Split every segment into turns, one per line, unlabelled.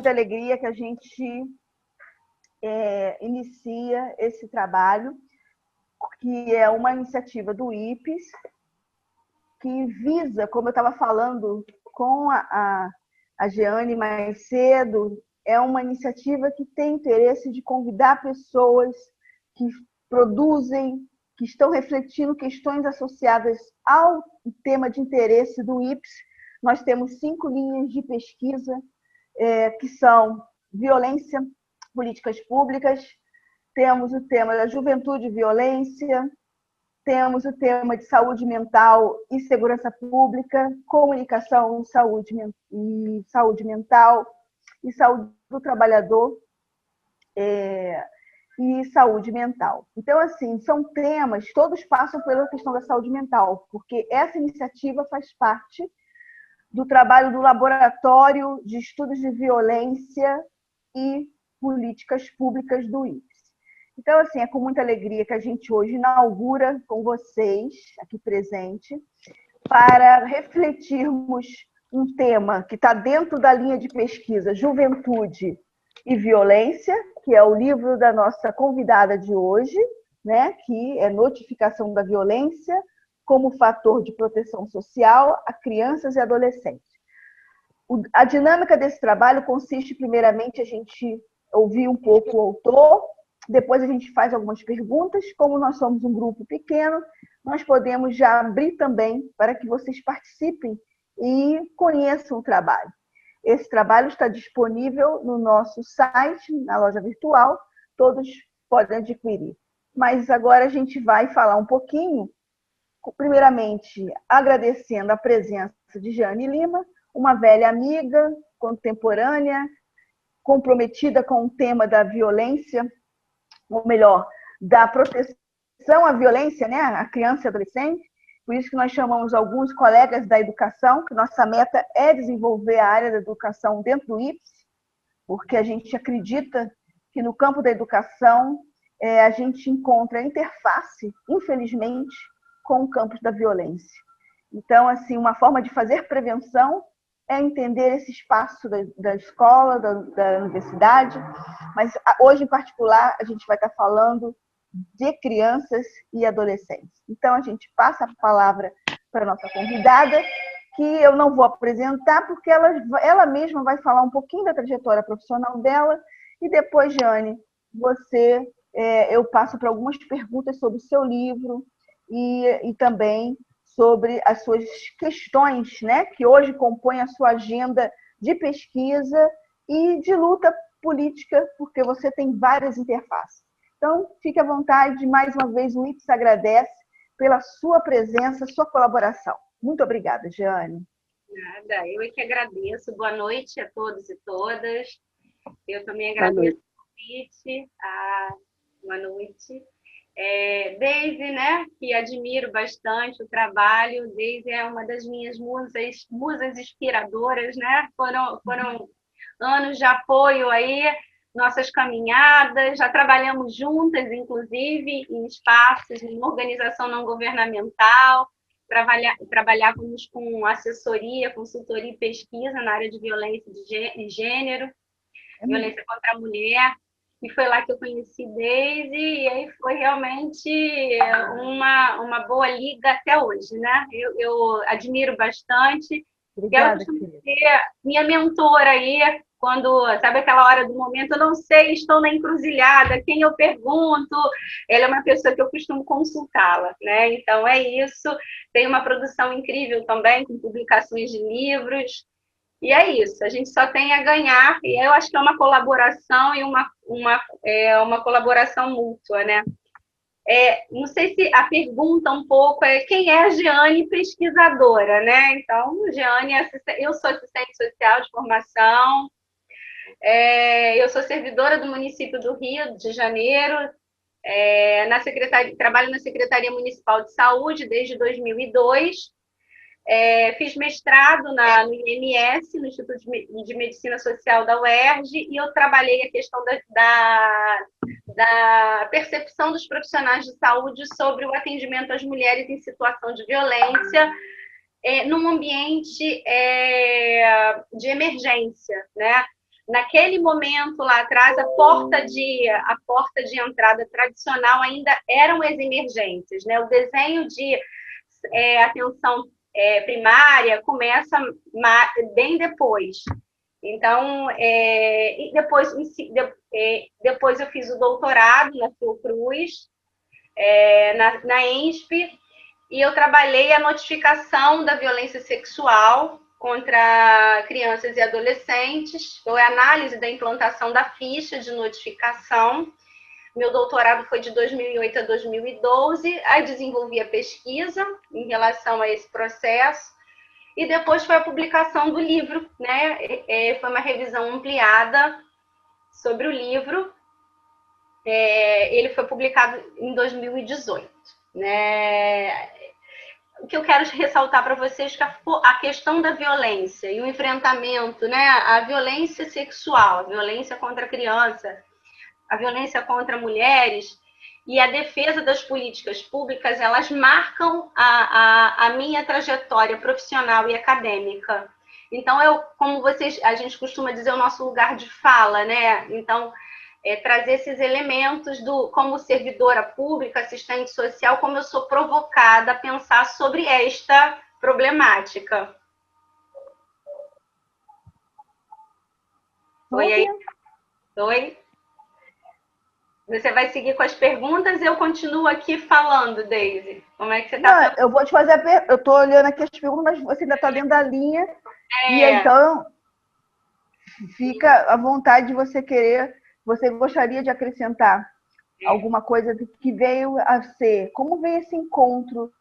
muita alegria que a gente inicia esse trabalho, que é uma iniciativa do IPES, que visa, como eu estava falando com a Jeane mais cedo, é uma iniciativa que tem interesse de convidar pessoas que produzem, que estão refletindo questões associadas ao tema de interesse do IPES. Nós temos 5 linhas de pesquisa, que são violência, políticas públicas, temos o tema da juventude e violência, temos o tema de saúde mental e segurança pública, comunicação e saúde mental, e saúde do trabalhador e saúde mental. Então, assim, são temas, todos passam pela questão da saúde mental, porque essa iniciativa faz parte do trabalho do Laboratório de Estudos de Violência e Políticas Públicas do IPES. Então, assim, é com muita alegria que a gente hoje inaugura com vocês, aqui presente, para refletirmos um tema que está dentro da linha de pesquisa Juventude e Violência, que é o livro da nossa convidada de hoje, né, que é Notificação da Violência como Fator de Proteção Social a Crianças e Adolescentes. A dinâmica desse trabalho consiste, primeiramente, a gente ouvir um pouco o autor, depois a gente faz algumas perguntas. Como nós somos um grupo pequeno, nós podemos já abrir também para que vocês participem e conheçam o trabalho. Esse trabalho está disponível no nosso site, na loja virtual, todos podem adquirir. Mas agora a gente vai falar um pouquinho, primeiramente agradecendo a presença de Jeane Lima, uma velha amiga, contemporânea, comprometida com o tema da violência, ou melhor, da proteção à violência, né, à criança e adolescente. Por isso que nós chamamos alguns colegas da educação, que nossa meta é desenvolver a área da educação dentro do IPES, porque a gente acredita que no campo da educação a gente encontra a interface, infelizmente, com o campo da violência. Então, assim, uma forma de fazer prevenção é entender esse espaço da escola, da universidade, mas hoje, em particular, a gente vai estar falando de crianças e adolescentes. Então, a gente passa a palavra para a nossa convidada, que eu não vou apresentar, porque ela mesma vai falar um pouquinho da trajetória profissional dela, e depois, Jeane, eu passo para algumas perguntas sobre o seu livro e também sobre as suas questões, né, que hoje compõem a sua agenda de pesquisa e de luta política, porque você tem várias interfaces. Então, fique à vontade, mais uma vez o IPES agradece pela sua presença, sua colaboração. Muito obrigada, Jeane.
Nada, eu é que agradeço. Boa noite a todos e todas. Eu também agradeço o convite. Boa noite. Deise, né, que admiro bastante o trabalho. Deise é uma das minhas musas inspiradoras, né? Foram anos de apoio aí, nossas caminhadas, já trabalhamos juntas, inclusive, em espaços, em organização não governamental, trabalhávamos com assessoria, consultoria e pesquisa na área de violência de gênero, violência contra a mulher. E foi lá que eu conheci Deise, e aí foi realmente uma boa liga até hoje, né? Eu admiro bastante.
Obrigada,
ela costuma ser minha mentora aí, quando, sabe aquela hora do momento, eu não sei, estou na encruzilhada, quem eu pergunto? Ela é uma pessoa que eu costumo consultá-la, né? Então é isso. Tem uma produção incrível também, com publicações de livros. E é isso, a gente só tem a ganhar, e eu acho que é uma colaboração e uma colaboração mútua, né? Não sei se a pergunta um pouco é quem é a Jeane pesquisadora, né? Então, Jeane, eu sou assistente social de formação, eu sou servidora do município do Rio de Janeiro, trabalho na Secretaria Municipal de Saúde desde 2002, fiz mestrado no IMS, no Instituto de Medicina Social da UERJ, e eu trabalhei a questão da percepção dos profissionais de saúde sobre o atendimento às mulheres em situação de violência num ambiente de emergência, né? naquele momento lá atrás, a porta de entrada tradicional ainda eram as emergências, né? O desenho de atenção primária começa bem depois. Então, e depois eu fiz o doutorado na Fiocruz, na ENSP, e eu trabalhei a notificação da violência sexual contra crianças e adolescentes, foi a análise da implantação da ficha de notificação. Meu doutorado foi de 2008 a 2012, aí desenvolvi a pesquisa em relação a esse processo, e depois foi a publicação do livro, né? Foi uma revisão ampliada sobre o livro. Ele foi publicado em 2018, né? O que eu quero ressaltar para vocês é que a questão da violência e o enfrentamento, né? A violência sexual, a violência contra a criança, a violência contra mulheres e a defesa das políticas públicas, elas marcam a minha trajetória profissional e acadêmica. Então, como a gente costuma dizer, o nosso lugar de fala, né? Então, trazer esses elementos como servidora pública, assistente social, como eu sou provocada a pensar sobre esta problemática. Oi aí? Oi? Você vai seguir com as perguntas e eu continuo aqui falando, Deise. Como é que você está?
Não, eu vou te fazer eu estou olhando aqui as perguntas, mas você ainda está dentro da linha. E então, fica à vontade de você querer. Você gostaria de acrescentar alguma coisa que veio a ser? Como veio esse encontro,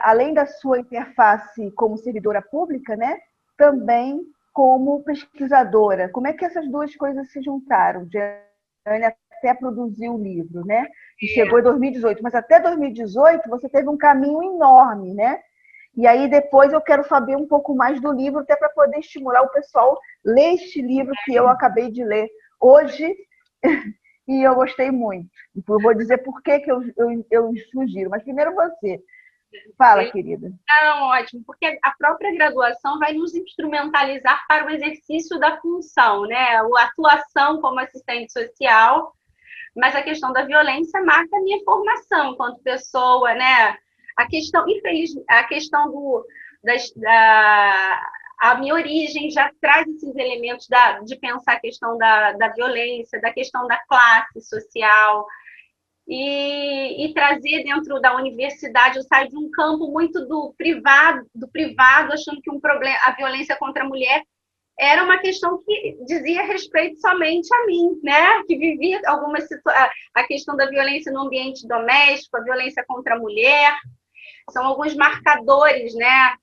além da sua interface como servidora pública, né? Também como pesquisadora? Como é que essas duas coisas se juntaram? Até produzir o livro, né? E chegou em 2018, mas até 2018 você teve um caminho enorme, né? E aí depois eu quero saber um pouco mais do livro, até para poder estimular o pessoal a ler este livro que eu acabei de ler hoje e eu gostei muito. Eu vou dizer por que eu sugiro, mas primeiro você. Fala, querida.
Não, ótimo, porque a própria graduação vai nos instrumentalizar para o exercício da função, né? A atuação como assistente social, mas a questão da violência marca a minha formação enquanto pessoa, né? A questão a minha origem já traz esses elementos de pensar a questão da violência, da questão da classe social, e trazer dentro da universidade, eu saio de um campo muito do privado, achando que a violência contra a mulher era uma questão que dizia respeito somente a mim, né? Que vivia algumas situações, a questão da violência no ambiente doméstico, a violência contra a mulher, são alguns marcadores, né?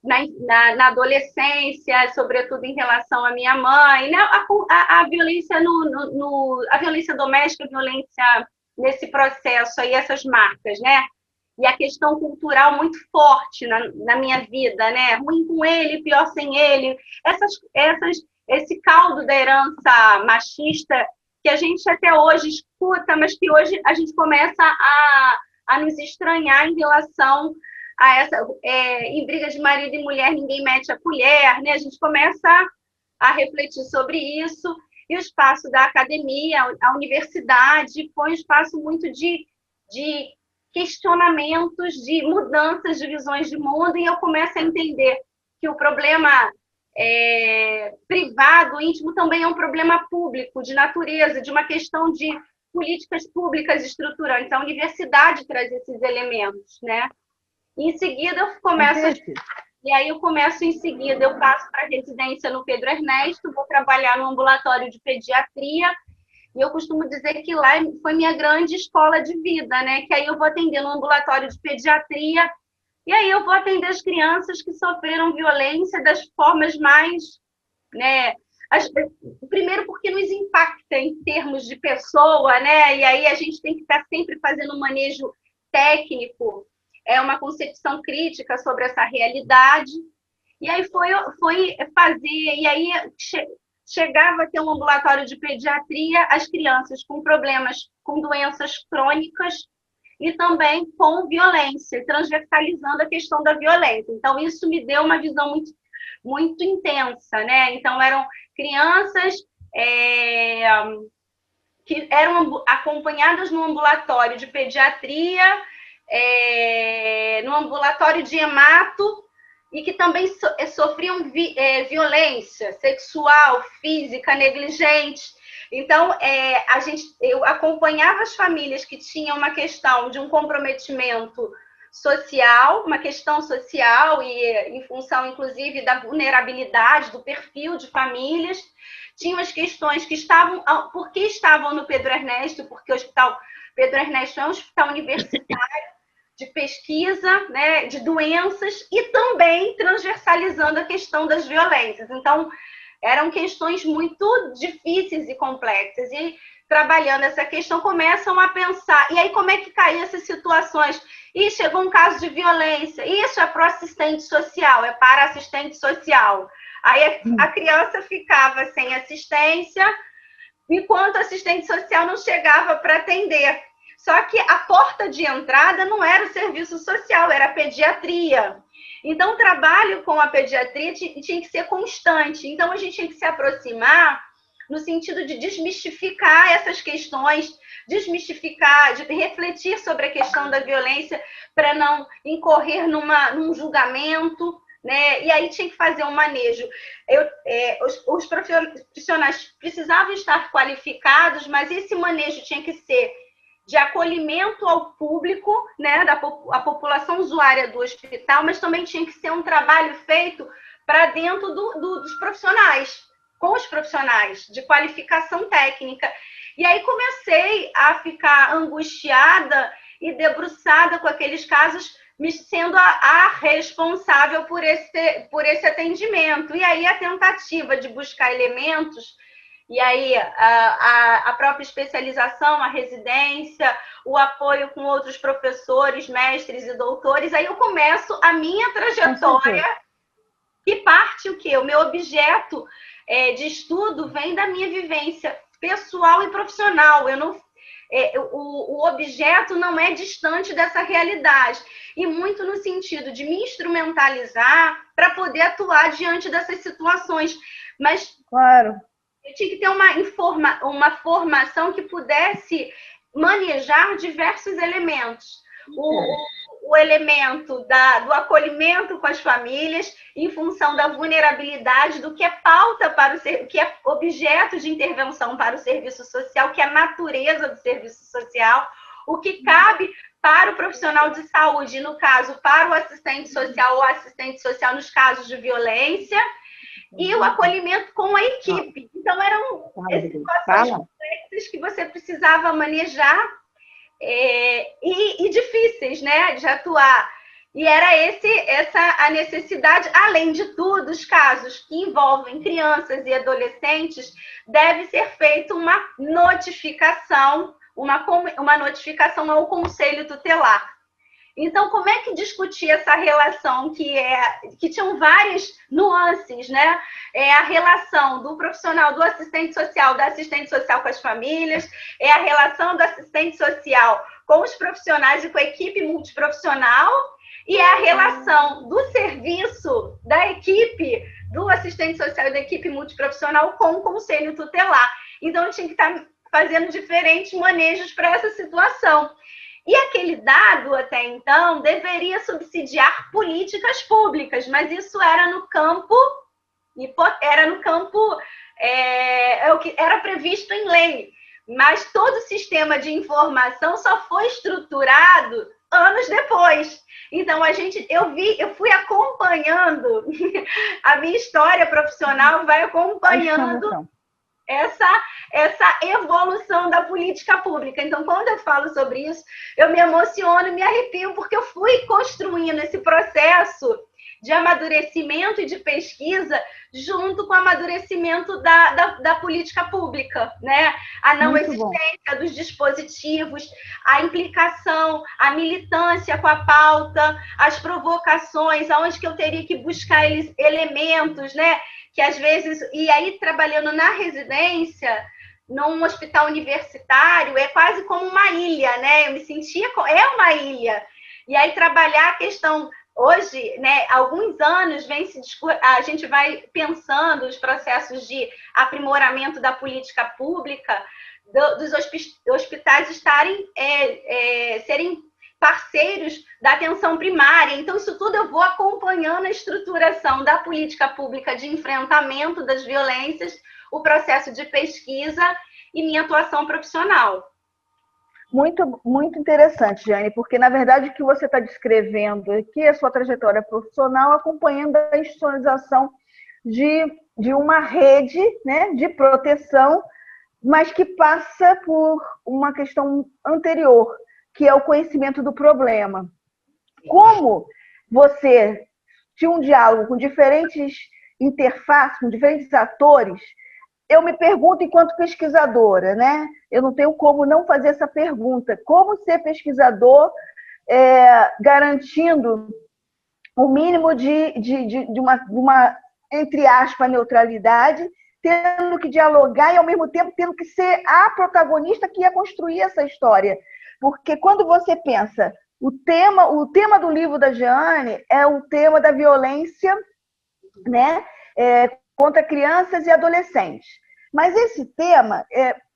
Na adolescência, sobretudo em relação à minha mãe, né? A violência a violência doméstica, a violência nesse processo aí, essas marcas, né? E a questão cultural muito forte na minha vida, né? Ruim com ele, pior sem ele. Esse caldo da herança machista que a gente até hoje escuta, mas que hoje a gente começa a nos estranhar em relação a em briga de marido e mulher, ninguém mete a colher, né? A gente começa a refletir sobre isso. E o espaço da academia, a universidade, foi um espaço muito de questionamentos, de mudanças de visões de mundo, e eu começo a entender que o problema privado, íntimo, também é um problema público, de natureza, de uma questão de políticas públicas estruturantes. A universidade traz esses elementos, né? E em seguida eu começo... E aí eu começo em seguida, eu passo para a residência no Pedro Ernesto, vou trabalhar no ambulatório de pediatria, e eu costumo dizer que lá foi minha grande escola de vida, né? Que aí eu vou atender no ambulatório de pediatria, e aí eu vou atender as crianças que sofreram violência das formas mais, né? Primeiro porque nos impacta em termos de pessoa, né? E aí a gente tem que estar sempre fazendo um manejo técnico, uma concepção crítica sobre essa realidade. E aí foi fazer, e aí chegava a ter um ambulatório de pediatria, as crianças com problemas, com doenças crônicas e também com violência, transversalizando a questão da violência. Então, isso me deu uma visão muito, muito intensa, né? Então, eram crianças que eram acompanhadas no ambulatório de pediatria, no ambulatório de hemato, e que também sofriam violência sexual, física, negligente. Então, eu acompanhava as famílias que tinham uma questão de um comprometimento social, uma questão social, e em função, inclusive, da vulnerabilidade, do perfil de famílias. Tinham as questões que estavam... Por que estavam no Pedro Ernesto? Porque o Hospital Pedro Ernesto é um hospital universitário de pesquisa, né, de doenças, e também transversalizando a questão das violências. Então, eram questões muito difíceis e complexas. E, trabalhando essa questão, começam a pensar, e aí como é que caem essas situações? E chegou um caso de violência, isso é para o assistente social, é para assistente social. Aí a criança ficava sem assistência, enquanto o assistente social não chegava para atender. Só que a porta de entrada não era o serviço social, era a pediatria. Então, o trabalho com a pediatria tinha que ser constante. Então, a gente tinha que se aproximar no sentido de desmistificar essas questões, desmistificar, de refletir sobre a questão da violência para não incorrer num julgamento, né? E aí tinha que fazer um manejo. Os profissionais precisavam estar qualificados, mas esse manejo tinha que ser de acolhimento ao público, né, a população usuária do hospital, mas também tinha que ser um trabalho feito para dentro dos profissionais, com os profissionais, de qualificação técnica. E aí comecei a ficar angustiada e debruçada com aqueles casos, me sendo a responsável por esse atendimento. E aí a tentativa de buscar elementos, e aí a própria especialização, a residência, o apoio com outros professores, mestres e doutores, aí eu começo a minha trajetória, que parte o quê? O meu objeto de estudo vem da minha vivência pessoal e profissional. O objeto não é distante dessa realidade, e muito no sentido de me instrumentalizar para poder atuar diante dessas situações. Mas
claro,
eu tinha que ter uma formação que pudesse manejar diversos elementos. O elemento do acolhimento com as famílias, em função da vulnerabilidade, do que é pauta para que é objeto de intervenção para o serviço social, que é a natureza do serviço social, o que cabe para o profissional de saúde, no caso, para o assistente social ou assistente social nos casos de violência, e o acolhimento com a equipe. Então, eram situações complexas que você precisava manejar e difíceis, né, de atuar. E era essa a necessidade. Além de tudo, os casos que envolvem crianças e adolescentes, deve ser feita uma notificação, uma notificação ao Conselho Tutelar. Então, como é que discutir essa relação que tinham várias nuances, né? A relação do profissional, do assistente social, da assistente social com as famílias, a relação do assistente social com os profissionais e com a equipe multiprofissional, e a relação do serviço, da equipe, do assistente social e da equipe multiprofissional com o Conselho Tutelar. Então, eu tinha que estar fazendo diferentes manejos para essa situação. E aquele dado, até então, deveria subsidiar políticas públicas, mas isso era no campo, era previsto em lei. Mas todo o sistema de informação só foi estruturado anos depois. Então, eu fui acompanhando, a minha história profissional vai acompanhando essa evolução da política pública. Então, quando eu falo sobre isso, eu me emociono e me arrepio, porque eu fui construindo esse processo de amadurecimento e de pesquisa junto com o amadurecimento da política pública, né? A não existência dos dispositivos, a implicação, a militância com a pauta, as provocações, aonde que eu teria que buscar elementos, né? Que às vezes, e aí trabalhando na residência, num hospital universitário, é quase como uma ilha, né? Eu me sentia, é uma ilha. E aí trabalhar a questão hoje, né, há alguns anos, a gente vai pensando os processos de aprimoramento da política pública, dos hospitais serem parceiros da atenção primária. Então, isso tudo eu vou acompanhando a estruturação da política pública de enfrentamento das violências, o processo de pesquisa e minha atuação profissional.
Muito, muito interessante, Jane, porque, na verdade, o que você está descrevendo aqui é a sua trajetória profissional acompanhando a institucionalização de uma rede, né, de proteção, mas que passa por uma questão anterior, que é o conhecimento do problema. Como você tinha um diálogo com diferentes interfaces, com diferentes atores, eu me pergunto enquanto pesquisadora, né? Eu não tenho como não fazer essa pergunta. Como ser pesquisador garantindo o mínimo de uma, entre aspas, neutralidade, tendo que dialogar e, ao mesmo tempo, tendo que ser a protagonista que ia construir essa história. Porque quando você pensa, o tema do livro da Jeane é o tema da violência, né, contra crianças e adolescentes. Mas esse tema,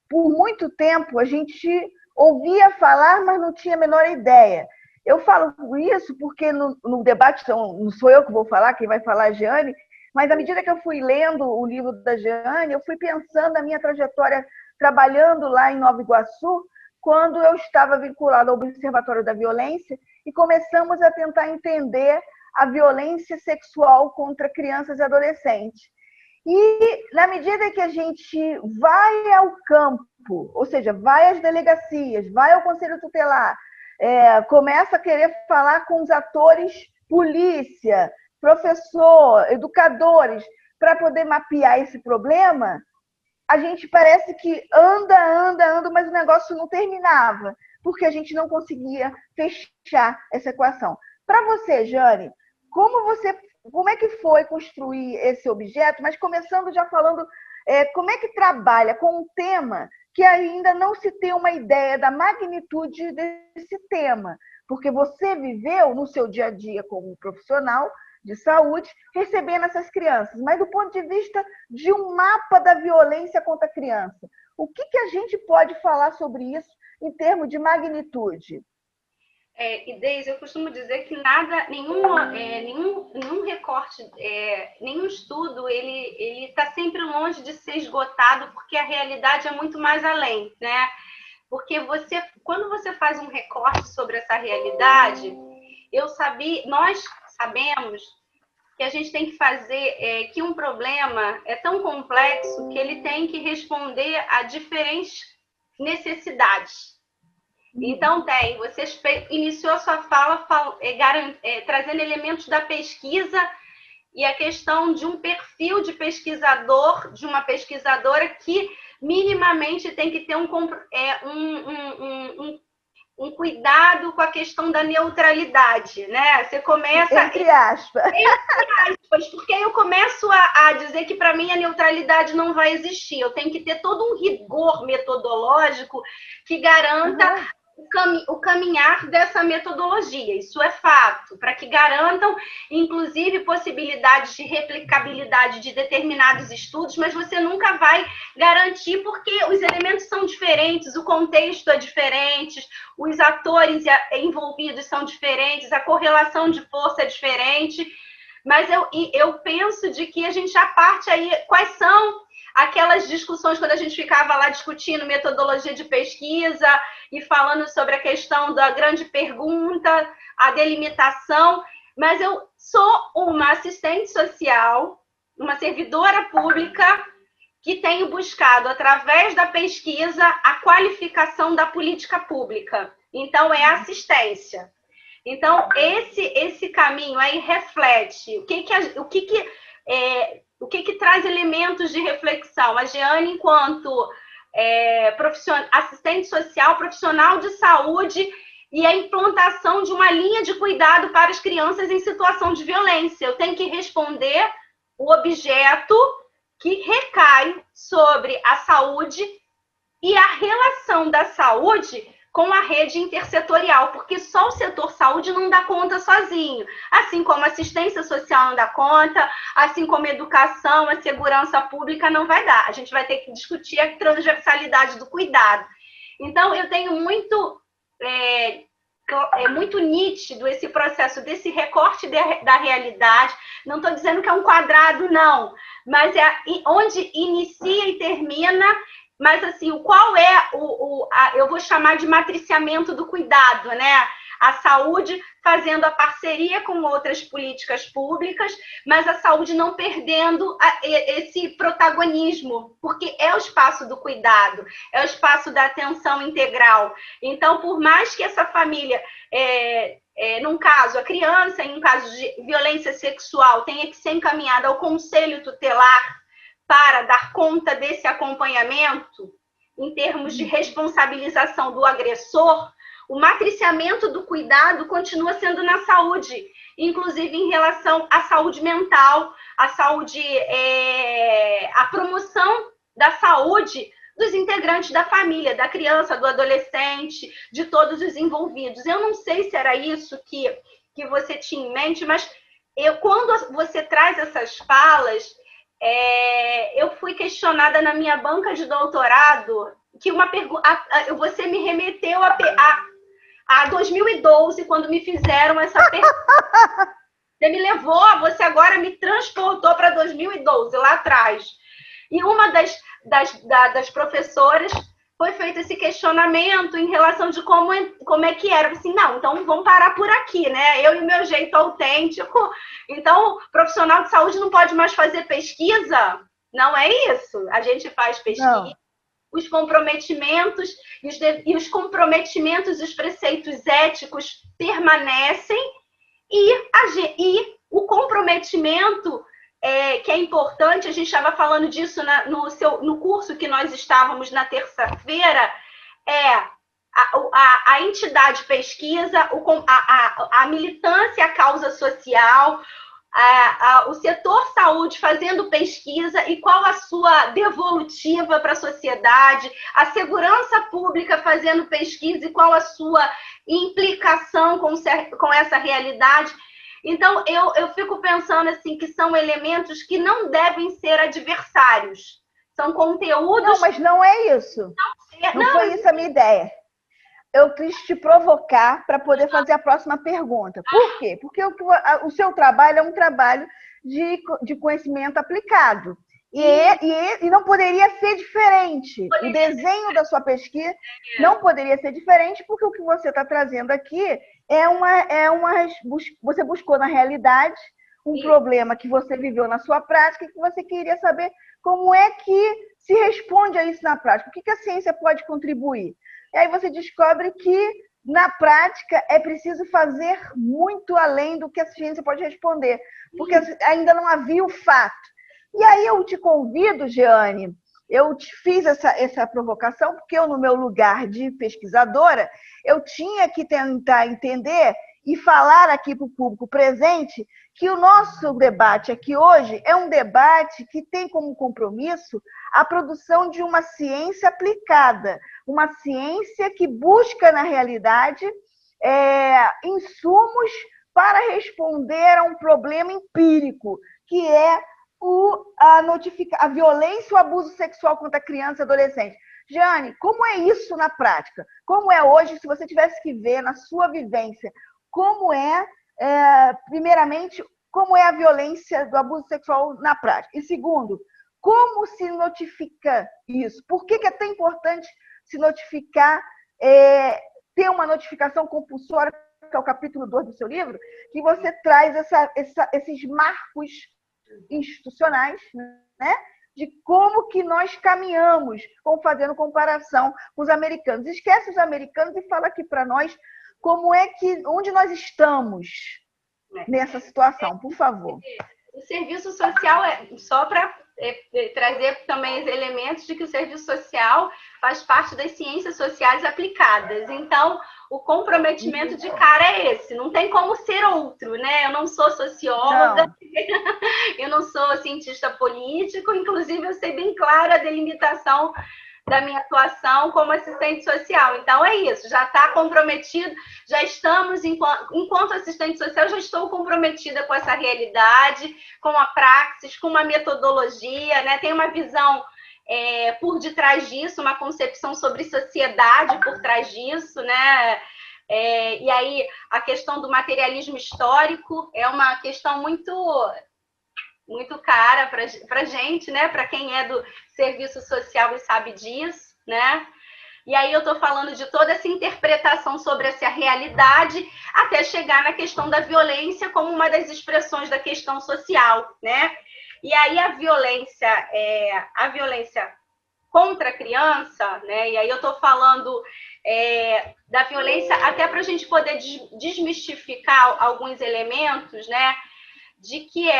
por muito tempo, a gente ouvia falar, mas não tinha a menor ideia. Eu falo isso porque no debate, não sou eu que vou falar, quem vai falar é a Jeane, mas à medida que eu fui lendo o livro da Jeane, eu fui pensando na minha trajetória trabalhando lá em Nova Iguaçu, quando eu estava vinculada ao Observatório da Violência, e começamos a tentar entender a violência sexual contra crianças e adolescentes. E, na medida que a gente vai ao campo, ou seja, vai às delegacias, vai ao Conselho Tutelar, começa a querer falar com os atores, polícia, professor, educadores, para poder mapear esse problema, a gente parece que anda, mas o negócio não terminava, porque a gente não conseguia fechar essa equação. Para você, Jane, como é que foi construir esse objeto? Mas começando já falando, como é que trabalha com um tema que ainda não se tem uma ideia da magnitude desse tema? Porque você viveu no seu dia a dia como profissional de saúde, recebendo essas crianças, mas do ponto de vista de um mapa da violência contra a criança. O que a gente pode falar sobre isso em termos de magnitude?
E Deise, eu costumo dizer que nenhum recorte, nenhum estudo, ele está sempre longe de ser esgotado, porque a realidade é muito mais além, né? Porque quando você faz um recorte sobre essa realidade, nós sabemos que a gente tem que fazer, que um problema é tão complexo que ele tem que responder a diferentes necessidades. Então, você iniciou a sua fala trazendo elementos da pesquisa e a questão de um perfil de pesquisador, de uma pesquisadora que minimamente tem que ter um cuidado com a questão da neutralidade, né? Você começa...
Entre aspas.
Entre aspas, porque eu começo a dizer que, para mim, a neutralidade não vai existir. Eu tenho que ter todo um rigor metodológico que garanta o caminhar dessa metodologia. Isso é fato, para que garantam, inclusive, possibilidades de replicabilidade de determinados estudos, mas você nunca vai garantir porque os elementos são diferentes, o contexto é diferente, os atores envolvidos são diferentes, a correlação de força é diferente, mas eu penso de que a gente já parte aí, quais são aquelas discussões quando a gente ficava lá discutindo metodologia de pesquisa e falando sobre a questão da grande pergunta, a delimitação, mas eu sou uma assistente social, uma servidora pública que tenho buscado, através da pesquisa, a qualificação da política pública. Então, é assistência. Então, esse caminho aí reflete o que traz elementos de reflexão. A Jeane, enquanto assistente social, profissional de saúde, e a implantação de uma linha de cuidado para as crianças em situação de violência. Eu tenho que responder o objeto que recai sobre a saúde e a relação da saúde com a rede intersetorial, porque só o setor saúde não dá conta sozinho, assim como a assistência social não dá conta, assim como a educação, a segurança pública não vai dar. A gente vai ter que discutir a transversalidade do cuidado. Então, eu tenho muito nítido esse processo desse recorte da realidade. Não estou dizendo que é um quadrado, não, mas é onde inicia e termina. Mas, assim, qual é eu vou chamar de matriciamento do cuidado, né? A saúde fazendo a parceria com outras políticas públicas, mas a saúde não perdendo esse protagonismo, porque é o espaço do cuidado, é o espaço da atenção integral. Então, por mais que essa família, num caso, a criança, em um caso de violência sexual, tenha que ser encaminhada ao conselho tutelar para dar conta desse acompanhamento, em termos de responsabilização do agressor, o matriciamento do cuidado continua sendo na saúde, inclusive em relação à saúde mental, à saúde, à promoção da saúde dos integrantes da família, da criança, do adolescente, de todos os envolvidos. Eu não sei se era isso que você tinha em mente, mas quando você traz essas falas, eu fui questionada na minha banca de doutorado, que você me remeteu a 2012, quando me fizeram essa pergunta. Você me levou, você agora me transportou para 2012, lá atrás. E uma das professoras foi feito esse questionamento em relação de como é que era. Assim, não, então vamos parar por aqui, né? Eu e o meu jeito autêntico. Então, profissional de saúde não pode mais fazer pesquisa? Não é isso. A gente faz pesquisa. Não. Os comprometimentos e os comprometimentos, os preceitos éticos permanecem e o comprometimento que é importante, a gente estava falando disso no curso que nós estávamos na terça-feira, a entidade pesquisa, a militância, a causa social, o setor saúde fazendo pesquisa e qual a sua devolutiva para a sociedade, a segurança pública fazendo pesquisa e qual a sua implicação com essa realidade. Então, eu fico pensando assim, que são elementos que não devem ser adversários. São conteúdos...
Não, mas não é isso. Não foi isso a minha ideia. Eu quis te provocar para poder fazer a próxima pergunta. Por quê? Porque o seu trabalho é um trabalho de conhecimento aplicado. E não poderia ser diferente. O desenho da sua pesquisa não poderia ser diferente, porque o que você está trazendo aqui você buscou na realidade um problema que você viveu na sua prática e que você queria saber como é que se responde a isso na prática. O que a ciência pode contribuir? E aí você descobre que, na prática, é preciso fazer muito além do que a ciência pode responder, porque ainda não havia o fato. E aí eu te convido, Jeane, eu te fiz essa provocação, porque eu, no meu lugar de pesquisadora, eu tinha que tentar entender e falar aqui para o público presente que o nosso debate aqui hoje é um debate que tem como compromisso a produção de uma ciência aplicada, uma ciência que busca, na realidade, insumos para responder a um problema empírico, que é a violência e o abuso sexual contra criança e adolescente. Jeane, como é isso na prática? Como é hoje, se você tivesse que ver na sua vivência, como primeiramente, como é a violência do abuso sexual na prática? E segundo, como se notifica isso? Por que é tão importante se notificar, ter uma notificação compulsória, que é o capítulo 2 do seu livro, que você traz esses marcos institucionais, né? De como que nós caminhamos, fazendo comparação com os americanos. Esquece os americanos e fala aqui para nós onde nós estamos nessa situação, por favor.
O serviço social só para trazer também os elementos de que o serviço social faz parte das ciências sociais aplicadas. Então, o comprometimento de cara é esse, não tem como ser outro, né? Eu não sou socióloga, eu não sou cientista político, inclusive eu sei bem clara a delimitação da minha atuação como assistente social. Então, é isso, já está comprometido, já estamos, enquanto assistente social, já estou comprometida com essa realidade, com a praxis, com uma metodologia, né? Tem uma visão por detrás disso, uma concepção sobre sociedade por trás disso, né? E aí, a questão do materialismo histórico é uma questão muito cara para a gente, né? Para quem é do serviço social e sabe disso, né? E aí eu estou falando de toda essa interpretação sobre essa realidade até chegar na questão da violência como uma das expressões da questão social, né? E aí a violência contra a criança, né? E aí eu estou falando da violência até para a gente poder desmistificar alguns elementos, né? De que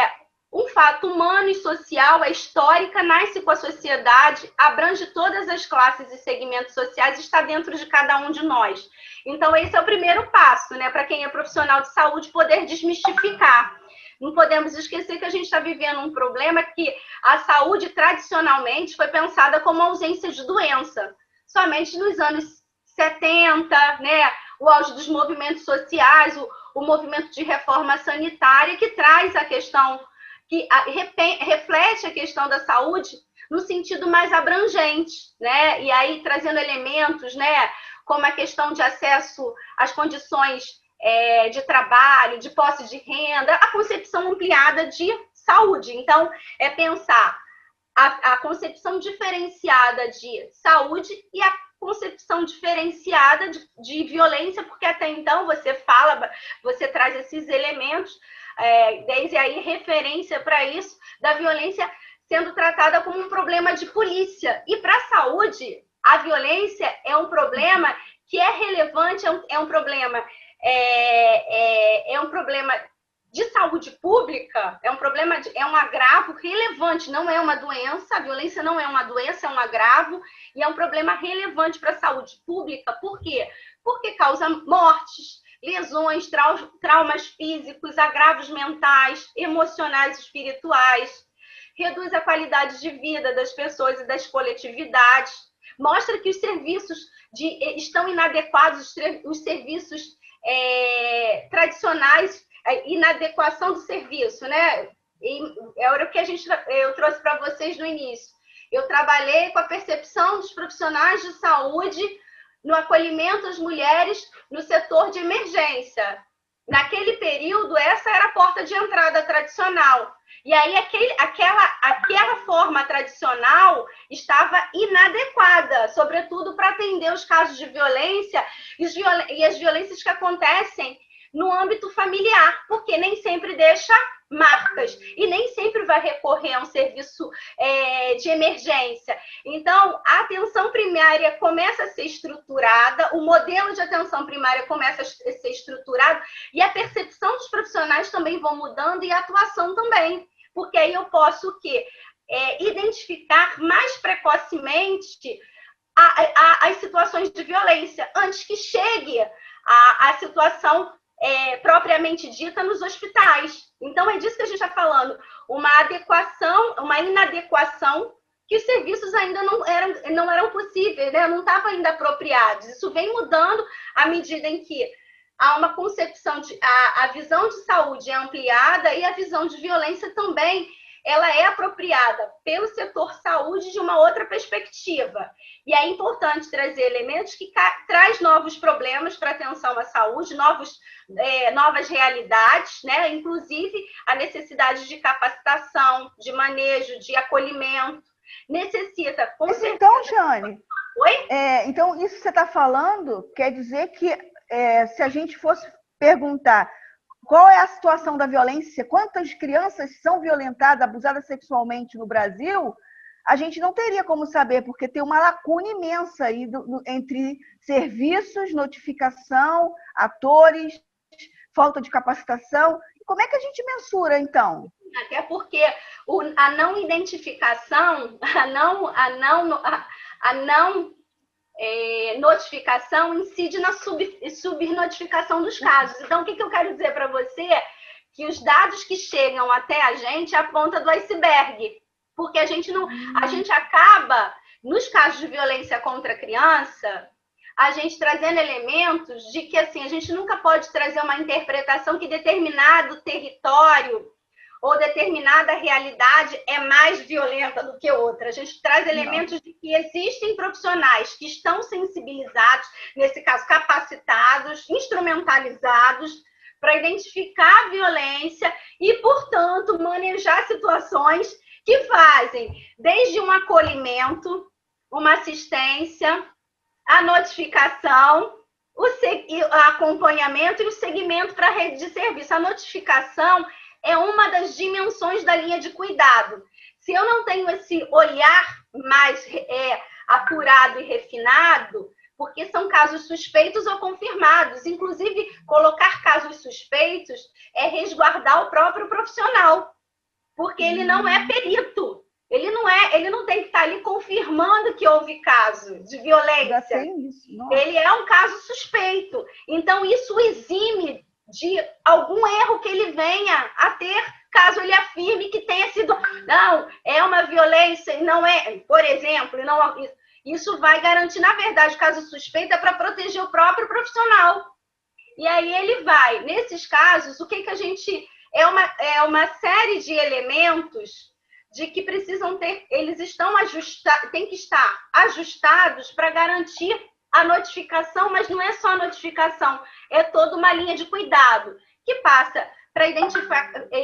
um fato humano e social, é histórica, nasce com a sociedade, abrange todas as classes e segmentos sociais, está dentro de cada um de nós. Então, esse é o primeiro passo, né, para quem é profissional de saúde, poder desmistificar. Não podemos esquecer que a gente está vivendo um problema que a saúde, tradicionalmente, foi pensada como ausência de doença. Somente nos anos 70, né, o auge dos movimentos sociais, o movimento de reforma sanitária, que traz a questão, que reflete a questão da saúde no sentido mais abrangente, né? E aí trazendo elementos, né, como a questão de acesso às condições de trabalho, de posse de renda, a concepção ampliada de saúde. Então, é pensar a concepção diferenciada de saúde e a concepção diferenciada de violência, porque até então você traz esses elementos, desde aí referência para isso, da violência sendo tratada como um problema de polícia. E para a saúde, a violência é um problema que é relevante, é um problema de saúde pública, é um agravo relevante, não é uma doença, a violência não é uma doença, é um agravo, e é um problema relevante para a saúde pública. Por quê? Porque causa mortes, lesões, traumas físicos, agravos mentais, emocionais, espirituais, reduz a qualidade de vida das pessoas e das coletividades, mostra que os serviços estão inadequados, os serviços tradicionais, inadequação do serviço, né? Era o que eu trouxe para vocês no início. Eu trabalhei com a percepção dos profissionais de saúde no acolhimento às mulheres no setor de emergência. Naquele período, essa era a porta de entrada tradicional. E aí, aquela forma tradicional estava inadequada, sobretudo para atender os casos de violência e as violências que acontecem no âmbito familiar, porque nem sempre deixa marcas e nem sempre vai recorrer a um serviço de emergência. Então, a atenção primária começa a ser estruturada, o modelo de atenção primária começa a ser estruturado e a percepção dos profissionais também vão mudando e a atuação também, porque aí eu posso identificar mais precocemente as situações de violência antes que chegue a situação propriamente dita nos hospitais. Então, é disso que a gente está falando, uma inadequação que os serviços ainda não eram possíveis, né? Não estavam ainda apropriados. Isso vem mudando à medida em que há uma concepção a visão de saúde é ampliada e a visão de violência também ela é apropriada pelo setor saúde de uma outra perspectiva. E é importante trazer elementos que traz novos problemas para a atenção à saúde, novas realidades, né? Inclusive a necessidade de capacitação, de manejo, de acolhimento. Necessita, com certeza...
Então, Jane,
Oi?
Então isso que você está falando quer dizer que se a gente fosse perguntar qual é a situação da violência, quantas crianças são violentadas, abusadas sexualmente no Brasil, a gente não teria como saber, porque tem uma lacuna imensa aí entre serviços, notificação, atores, falta de capacitação. Como é que a gente mensura, então?
Até porque a não identificação, a não notificação incide na subnotificação dos casos. Então, o que eu quero dizer para você? Que os dados que chegam até a gente é a ponta do iceberg, porque a gente acaba nos casos de violência contra a criança, a gente trazendo elementos de que assim, a gente nunca pode trazer uma interpretação que determinado território ou determinada realidade é mais violenta do que outra. A gente traz elementos de que existem profissionais que estão sensibilizados, nesse caso capacitados, instrumentalizados, para identificar a violência e, portanto, manejar situações que fazem desde um acolhimento, uma assistência, a notificação, o acompanhamento e o segmento para a rede de serviço. A notificação é uma das dimensões da linha de cuidado. Se eu não tenho esse olhar mais apurado e refinado, porque são casos suspeitos ou confirmados. Inclusive, colocar casos suspeitos é resguardar o próprio profissional, porque ele não é perito. Ele não tem que estar ali confirmando que houve caso de violência. Ele é um caso suspeito. Então, isso exime de algum erro que ele venha a ter, caso ele afirme que tenha sido... Não, é uma violência e não é... Por exemplo, não, isso vai garantir, na verdade, caso suspeito é para proteger o próprio profissional. E aí ele vai. Nesses casos, o que a gente... É uma série de elementos de que precisam ter, eles estão ajustados, tem que estar ajustados para garantir a notificação, mas não é só a notificação, é toda uma linha de cuidado que passa para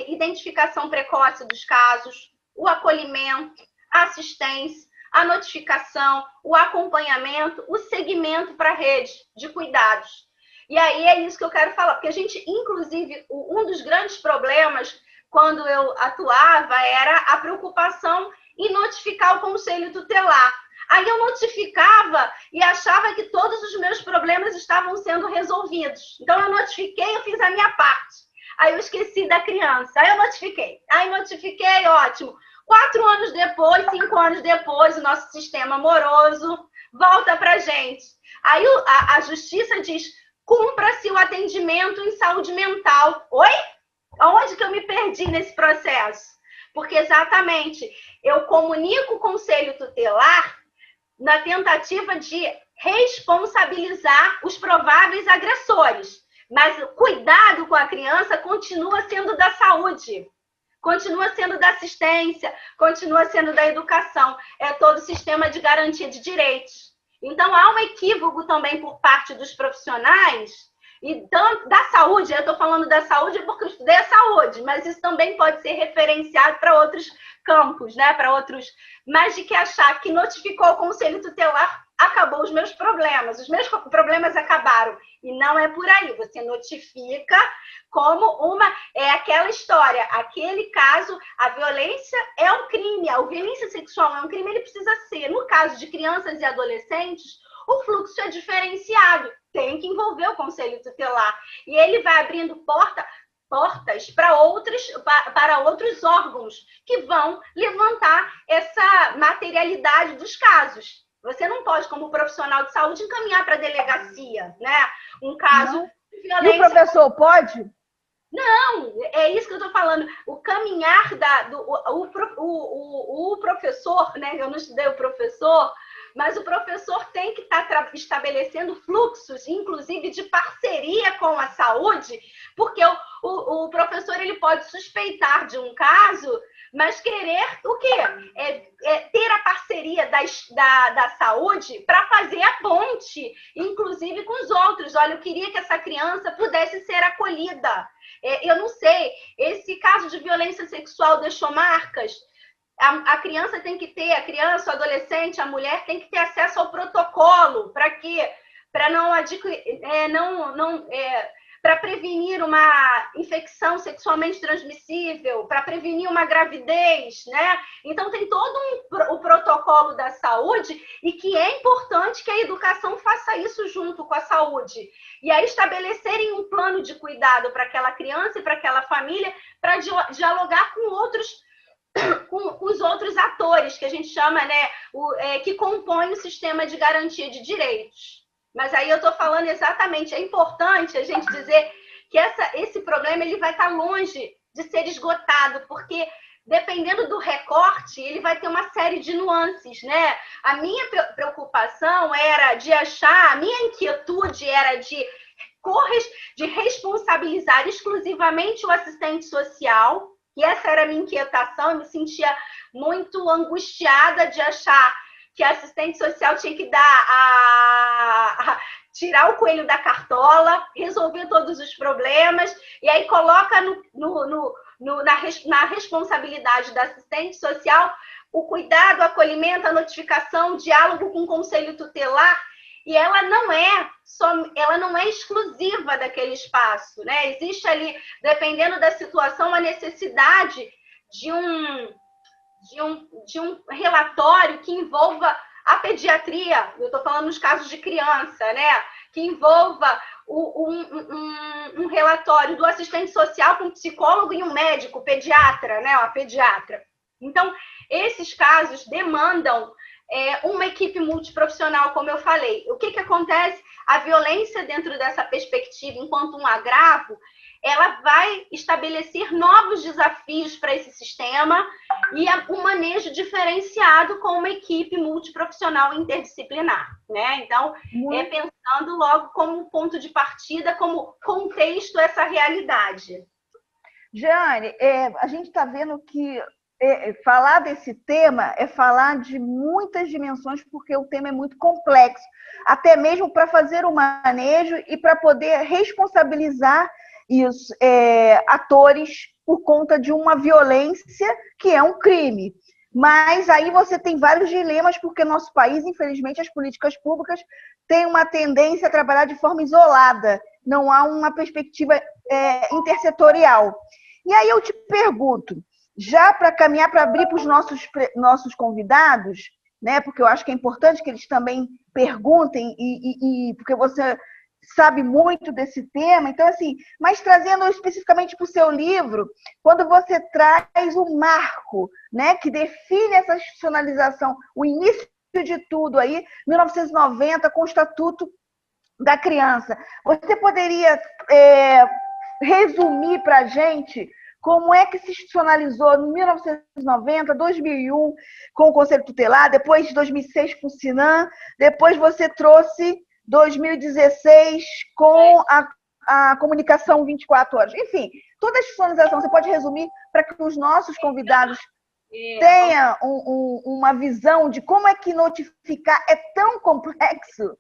identificação precoce dos casos, o acolhimento, a assistência, a notificação, o acompanhamento, o segmento para a rede de cuidados. E aí é isso que eu quero falar, porque a gente, inclusive, um dos grandes problemas quando eu atuava, era a preocupação em notificar o conselho tutelar. Aí eu notificava e achava que todos os meus problemas estavam sendo resolvidos. Então eu notifiquei, eu fiz a minha parte. Aí eu esqueci da criança. Aí eu notifiquei, ótimo. 4 anos depois, 5 anos depois, o nosso sistema amoroso volta pra gente. Aí a justiça diz, cumpra-se o atendimento em saúde mental. Oi? Onde que eu me perdi nesse processo? Porque exatamente eu comunico o conselho tutelar na tentativa de responsabilizar os prováveis agressores. Mas o cuidado com a criança continua sendo da saúde, continua sendo da assistência, continua sendo da educação. É todo o sistema de garantia de direitos. Então, há um equívoco também por parte dos profissionais e da saúde. Eu estou falando da saúde porque eu estudei a saúde, mas isso também pode ser referenciado para outros campos, né? Para outros, mas de que achar que notificou o conselho tutelar acabou os meus problemas acabaram. E não é por aí. Você notifica como é aquela história, aquele caso, a violência é um crime, a violência sexual é um crime, ele precisa ser. No caso de crianças e adolescentes, o fluxo é diferenciado, tem que envolver o conselho tutelar. E ele vai abrindo portas para outros órgãos que vão levantar essa materialidade dos casos. Você não pode, como profissional de saúde, encaminhar para a delegacia, né? Um caso de violência.
E o professor pode?
Não, é isso que eu estou falando. O caminhar o professor, né? Eu não estudei o professor, mas o professor tem que estar estabelecendo fluxos, inclusive de parceria com a saúde, porque o professor ele pode suspeitar de um caso, mas querer o quê? Ter a parceria da saúde para fazer a ponte, inclusive com os outros. Olha, eu queria que essa criança pudesse ser acolhida. Eu não sei, esse caso de violência sexual deixou marcas? A criança tem que ter, a criança, o adolescente, a mulher tem que ter acesso ao protocolo. Para quê? Para para prevenir uma infecção sexualmente transmissível, para prevenir uma gravidez, né? Então tem todo o protocolo da saúde e que é importante que a educação faça isso junto com a saúde. E aí estabelecerem um plano de cuidado para aquela criança e para aquela família, para dialogar com os outros atores, que a gente chama, né, que compõem o sistema de garantia de direitos. Mas aí eu estou falando exatamente, é importante a gente dizer que esse problema ele vai estar longe de ser esgotado, porque dependendo do recorte, ele vai ter uma série de nuances, né? A minha preocupação era de achar, a minha inquietude era de responsabilizar exclusivamente o assistente social, e essa era a minha inquietação, eu me sentia muito angustiada de achar que a assistente social tinha que tirar o coelho da cartola, resolver todos os problemas, e aí coloca na responsabilidade da assistente social o cuidado, o acolhimento, a notificação, o diálogo com o conselho tutelar, e ela não é exclusiva daquele espaço, né? Existe ali, dependendo da situação, a necessidade de um relatório que envolva a pediatria, eu estou falando nos casos de criança, né? Que envolva um relatório do assistente social com um psicólogo e um médico, pediatra, né? A pediatra. Então, esses casos demandam uma equipe multiprofissional, como eu falei. O que acontece? A violência dentro dessa perspectiva, enquanto um agravo, ela vai estabelecer novos desafios para esse sistema e um manejo diferenciado com uma equipe multiprofissional interdisciplinar, né? Então, pensando logo como ponto de partida, como contexto essa realidade.
Jeane, a gente está vendo que falar desse tema é falar de muitas dimensões, porque o tema é muito complexo, até mesmo para fazer o manejo e para poder responsabilizar os atores por conta de uma violência que é um crime. Mas aí você tem vários dilemas, porque no nosso país, infelizmente, as políticas públicas têm uma tendência a trabalhar de forma isolada, não há uma perspectiva intersetorial. E aí eu te pergunto, já para caminhar, para abrir para os nossos convidados, né, porque eu acho que é importante que eles também perguntem, porque você sabe muito desse tema, então assim, mas trazendo especificamente para o seu livro, quando você traz o marco, né, que define essa institucionalização, o início de tudo aí, 1990, com o Estatuto da Criança, você poderia resumir para a gente como é que se institucionalizou em 1990, 2001, com o Conselho Tutelar, depois de 2006 com o Sinan, depois você trouxe 2016 com a comunicação 24 horas. Enfim, toda a institucionalização, você pode resumir para que os nossos convidados tenham uma visão de como é que notificar é tão complexo?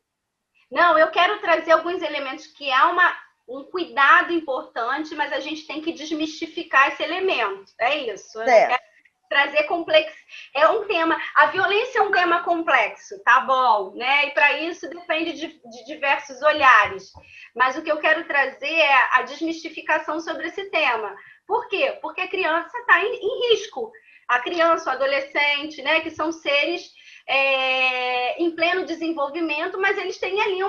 Não, eu quero trazer alguns elementos que há um cuidado importante, mas a gente tem que desmistificar esse elemento. É isso. Eu quero trazer complexo. É um tema. A violência é um tema complexo, tá bom, né? E para isso depende de diversos olhares. Mas o que eu quero trazer é a desmistificação sobre esse tema. Por quê? Porque a criança está em risco. A criança, o adolescente, né? Que são seres em pleno desenvolvimento, mas eles têm ali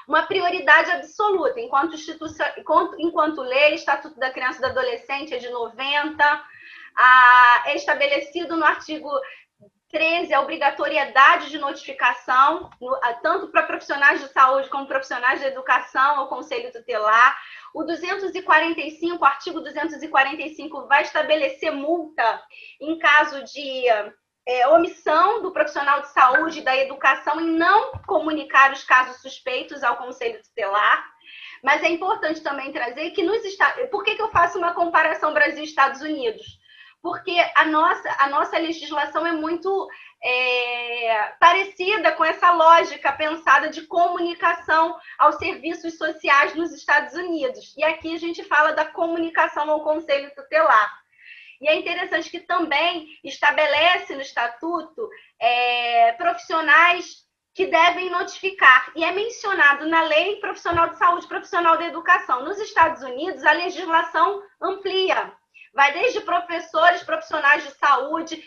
uma prioridade absoluta. Enquanto lei, Estatuto da Criança e do Adolescente é de 90, é estabelecido no artigo 13 a obrigatoriedade de notificação, tanto para profissionais de saúde como profissionais de educação, ao Conselho Tutelar. O 245, o artigo 245, vai estabelecer multa em caso de omissão do profissional de saúde e da educação em não comunicar os casos suspeitos ao Conselho Tutelar. Mas é importante também trazer que nos Estados... Por que eu faço uma comparação Brasil e Estados Unidos? Porque a nossa legislação é muito parecida com essa lógica pensada de comunicação aos serviços sociais nos Estados Unidos. E aqui a gente fala da comunicação ao Conselho Tutelar. E é interessante que também estabelece no Estatuto profissionais que devem notificar. E é mencionado na lei profissional de saúde, profissional da educação. Nos Estados Unidos, a legislação amplia. Vai desde professores, profissionais de saúde,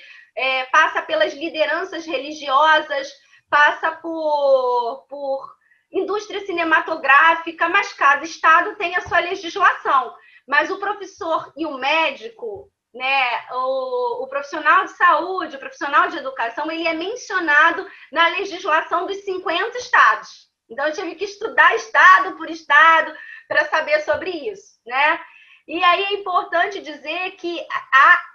passa pelas lideranças religiosas, passa por indústria cinematográfica, mas cada estado tem a sua legislação. Mas o professor e o médico, né, o profissional de saúde, o profissional de educação, ele é mencionado na legislação dos 50 estados. Então, eu tive que estudar estado por estado para saber sobre isso, né? E aí é importante dizer que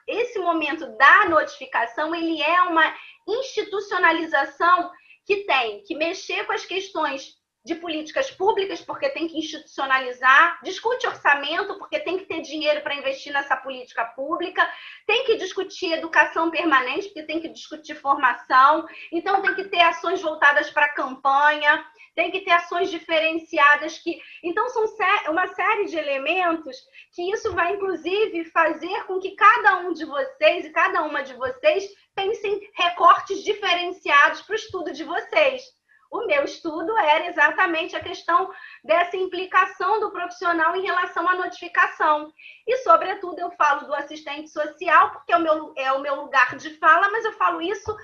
esse momento da notificação, ele é uma institucionalização que tem que mexer com as questões de políticas públicas, porque tem que institucionalizar, discute orçamento, porque tem que ter dinheiro para investir nessa política pública, tem que discutir educação permanente, porque tem que discutir formação, então tem que ter ações voltadas para a campanha, tem que ter ações diferenciadas. Então, são uma série de elementos que isso vai, inclusive, fazer com que cada um de vocês e cada uma de vocês pensem recortes diferenciados para o estudo de vocês. O meu estudo era exatamente a questão dessa implicação do profissional em relação à notificação. E, sobretudo, eu falo do assistente social, porque é o meu lugar de fala, mas eu falo isso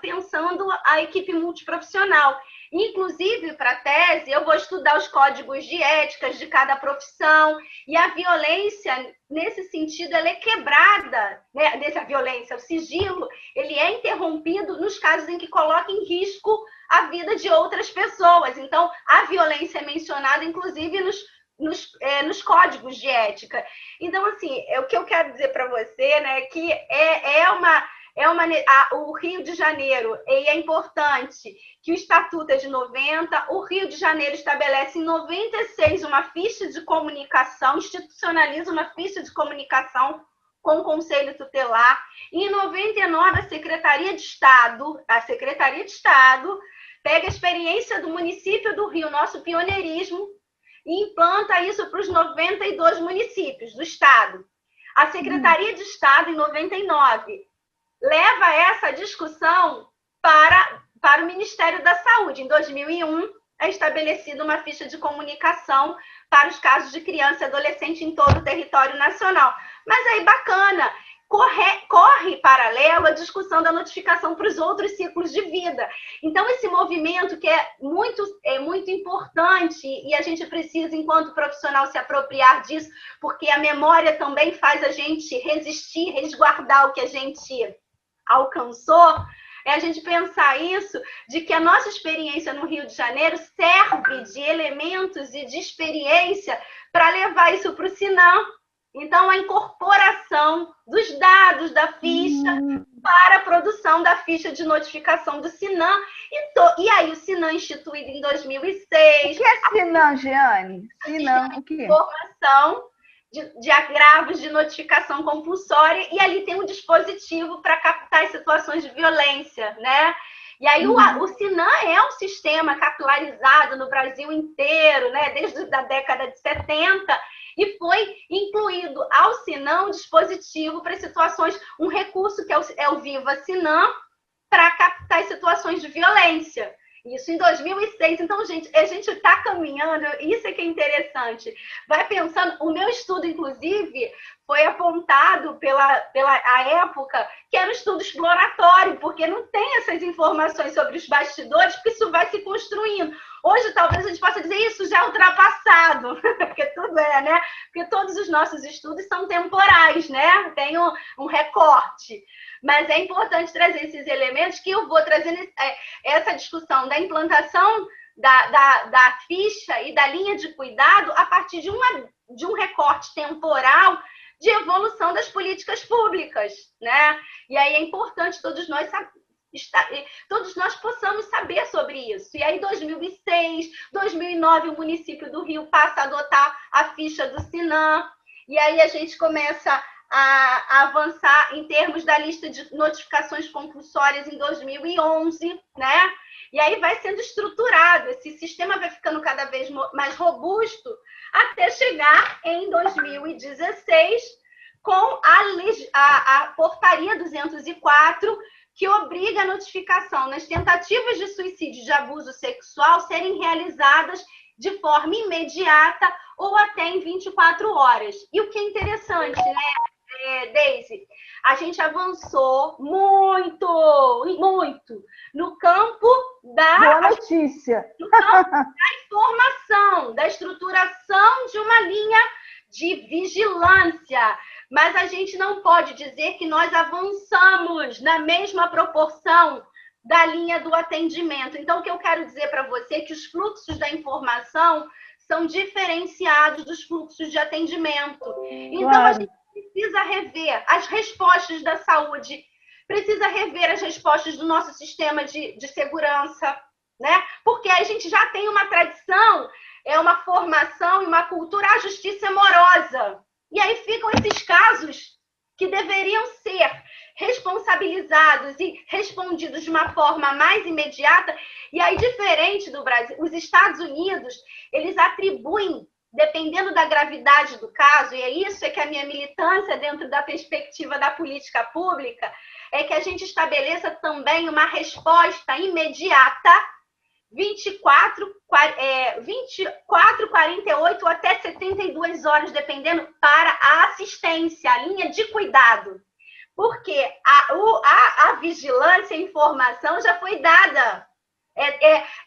pensando a equipe multiprofissional. Inclusive, para a tese, eu vou estudar os códigos de éticas de cada profissão, e a violência, nesse sentido, ela é quebrada, né? A violência, o sigilo, ele é interrompido nos casos em que coloca em risco a vida de outras pessoas. Então, a violência é mencionada, inclusive, nos códigos de ética. Então, assim, o que eu quero dizer para você, né, que o Rio de Janeiro, e é importante que o Estatuto é de 90, o Rio de Janeiro estabelece em 96 uma ficha de comunicação, institucionaliza uma ficha de comunicação com o Conselho Tutelar, e em 99 a Secretaria de Estado pega a experiência do município do Rio, nosso pioneirismo, e implanta isso para os 92 municípios do Estado. A Secretaria de Estado, em 99, leva essa discussão para o Ministério da Saúde. Em 2001, é estabelecida uma ficha de comunicação para os casos de criança e adolescente em todo o território nacional. Mas aí, bacana, corre paralelo a discussão da notificação para os outros ciclos de vida. Então, esse movimento que é muito importante, e a gente precisa, enquanto profissional, se apropriar disso, porque a memória também faz a gente resistir, resguardar o que a gente alcançou, é a gente pensar isso, de que a nossa experiência no Rio de Janeiro serve de elementos e de experiência para levar isso para o Sinam. Então, a incorporação dos dados da ficha para a produção da ficha de notificação do Sinam. E aí, o Sinam, instituído em 2006...
O que é Sinam, Jeane? Sinam, o quê?
Informação de agravos de notificação compulsória, e ali tem um dispositivo para captar as situações de violência, né? E aí o Sinam é um sistema capilarizado no Brasil inteiro, né? Desde a década de 70, e foi incluído ao Sinam um dispositivo para situações, um recurso que é o Viva Sinam, para captar as situações de violência. Isso em 2006. Então, gente, a gente está caminhando, isso é que é interessante. Vai pensando, o meu estudo, inclusive, foi apontado pela época, que era um estudo exploratório, porque não tem essas informações sobre os bastidores, porque isso vai se construindo. Hoje, talvez a gente possa dizer isso já é ultrapassado, porque tudo é, né? Porque todos os nossos estudos são temporais, né? Tem um recorte. Mas é importante trazer esses elementos que eu vou trazendo essa discussão da implantação da ficha e da linha de cuidado a partir de um recorte temporal de evolução das políticas públicas, né? E aí é importante todos nós possamos saber sobre isso. E aí, 2006, 2009, o município do Rio passa a adotar a ficha do Sinam, e aí a gente começa a avançar em termos da lista de notificações compulsórias em 2011, né? E aí vai sendo estruturado, esse sistema vai ficando cada vez mais robusto, até chegar em 2016 com a portaria 204, que obriga a notificação nas tentativas de suicídio de abuso sexual serem realizadas de forma imediata ou até em 24 horas. E o que é interessante, né, Deise? A gente avançou muito no campo
Boa notícia.
No campo da informação, da estruturação de uma linha de vigilância. Mas a gente não pode dizer que nós avançamos na mesma proporção da linha do atendimento. Então, o que eu quero dizer para você é que os fluxos da informação são diferenciados dos fluxos de atendimento. Então, claro. precisa rever as respostas da saúde, precisa rever as respostas do nosso sistema de segurança, né? Porque a gente já tem uma tradição, uma formação e uma cultura, a justiça morosa. E aí ficam esses casos que deveriam ser responsabilizados e respondidos de uma forma mais imediata. E aí, diferente do Brasil, os Estados Unidos, eles atribuem, dependendo da gravidade do caso, e é isso que a minha militância dentro da perspectiva da política pública, é que a gente estabeleça também uma resposta imediata, 24, 48 ou até 72 horas, dependendo, para a assistência, a linha de cuidado. Porque a vigilância e a informação já foi dada.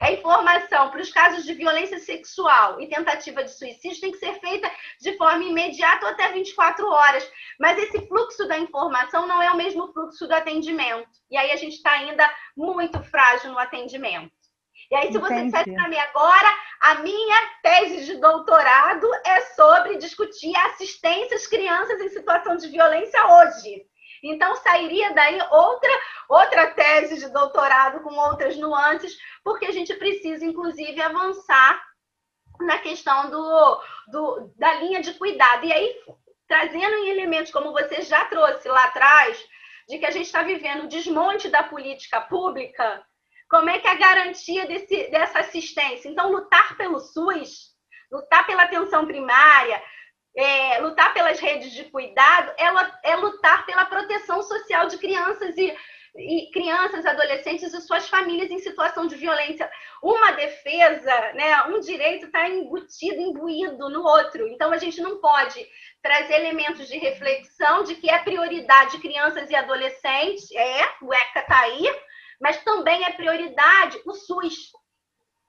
A informação para os casos de violência sexual e tentativa de suicídio tem que ser feita de forma imediata ou até 24 horas. Mas esse fluxo da informação não é o mesmo fluxo do atendimento. E aí a gente está ainda muito frágil no atendimento. E aí, se você disser para mim agora, a minha tese de doutorado é sobre discutir assistência às crianças em situação de violência hoje. Então, sairia daí outra tese de doutorado com outras nuances, porque a gente precisa, inclusive, avançar na questão da linha de cuidado. E aí, trazendo em elementos, como você já trouxe lá atrás, de que a gente está vivendo o desmonte da política pública, como é que é a garantia dessa assistência? Então, lutar pelo SUS, lutar pela atenção primária, lutar pelas redes de cuidado, é lutar pela proteção social de crianças e crianças, adolescentes e suas famílias em situação de violência. Uma defesa, né, um direito está imbuído no outro. Então, a gente não pode trazer elementos de reflexão de que é prioridade crianças e adolescentes, o ECA está aí, mas também é prioridade o SUS,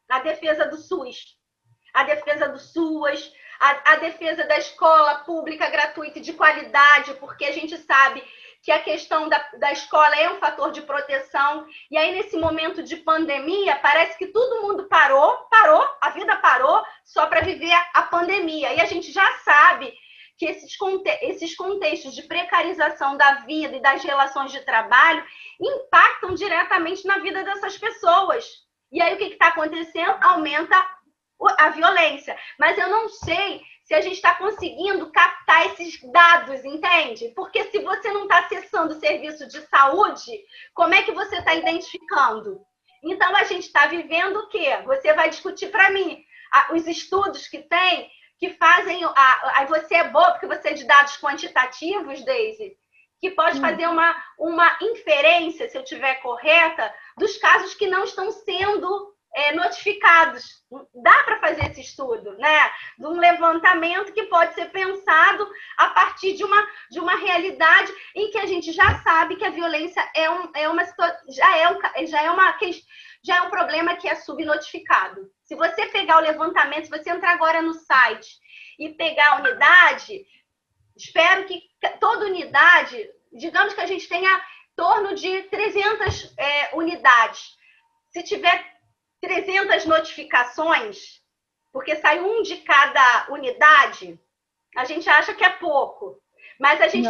a defesa do SUS, a defesa do SUAS, a defesa da escola pública gratuita e de qualidade, porque a gente sabe que a questão da escola é um fator de proteção, e aí nesse momento de pandemia, parece que todo mundo parou, a vida parou só para viver a pandemia, e a gente já sabe que esses contextos de precarização da vida e das relações de trabalho impactam diretamente na vida dessas pessoas. E aí o que está acontecendo? Aumenta a violência. Mas eu não sei se a gente está conseguindo captar esses dados, entende? Porque se você não está acessando o serviço de saúde, como é que você está identificando? Então, a gente está vivendo o quê? Você vai discutir para mim os estudos que tem, que fazem... Aí você é boa, porque você é de dados quantitativos, Deise, que pode fazer uma inferência, se eu estiver correta, dos casos que não estão sendo notificados. Dá para fazer esse estudo, né? De um levantamento que pode ser pensado a partir de uma realidade em que a gente já sabe que a violência já é um problema que é subnotificado. Se você pegar o levantamento, se você entrar agora no site e pegar a unidade, espero que toda unidade, digamos que a gente tenha em torno de 300 unidades. Se tiver 300 notificações, porque sai um de cada unidade, a gente acha que é pouco. Mas a gente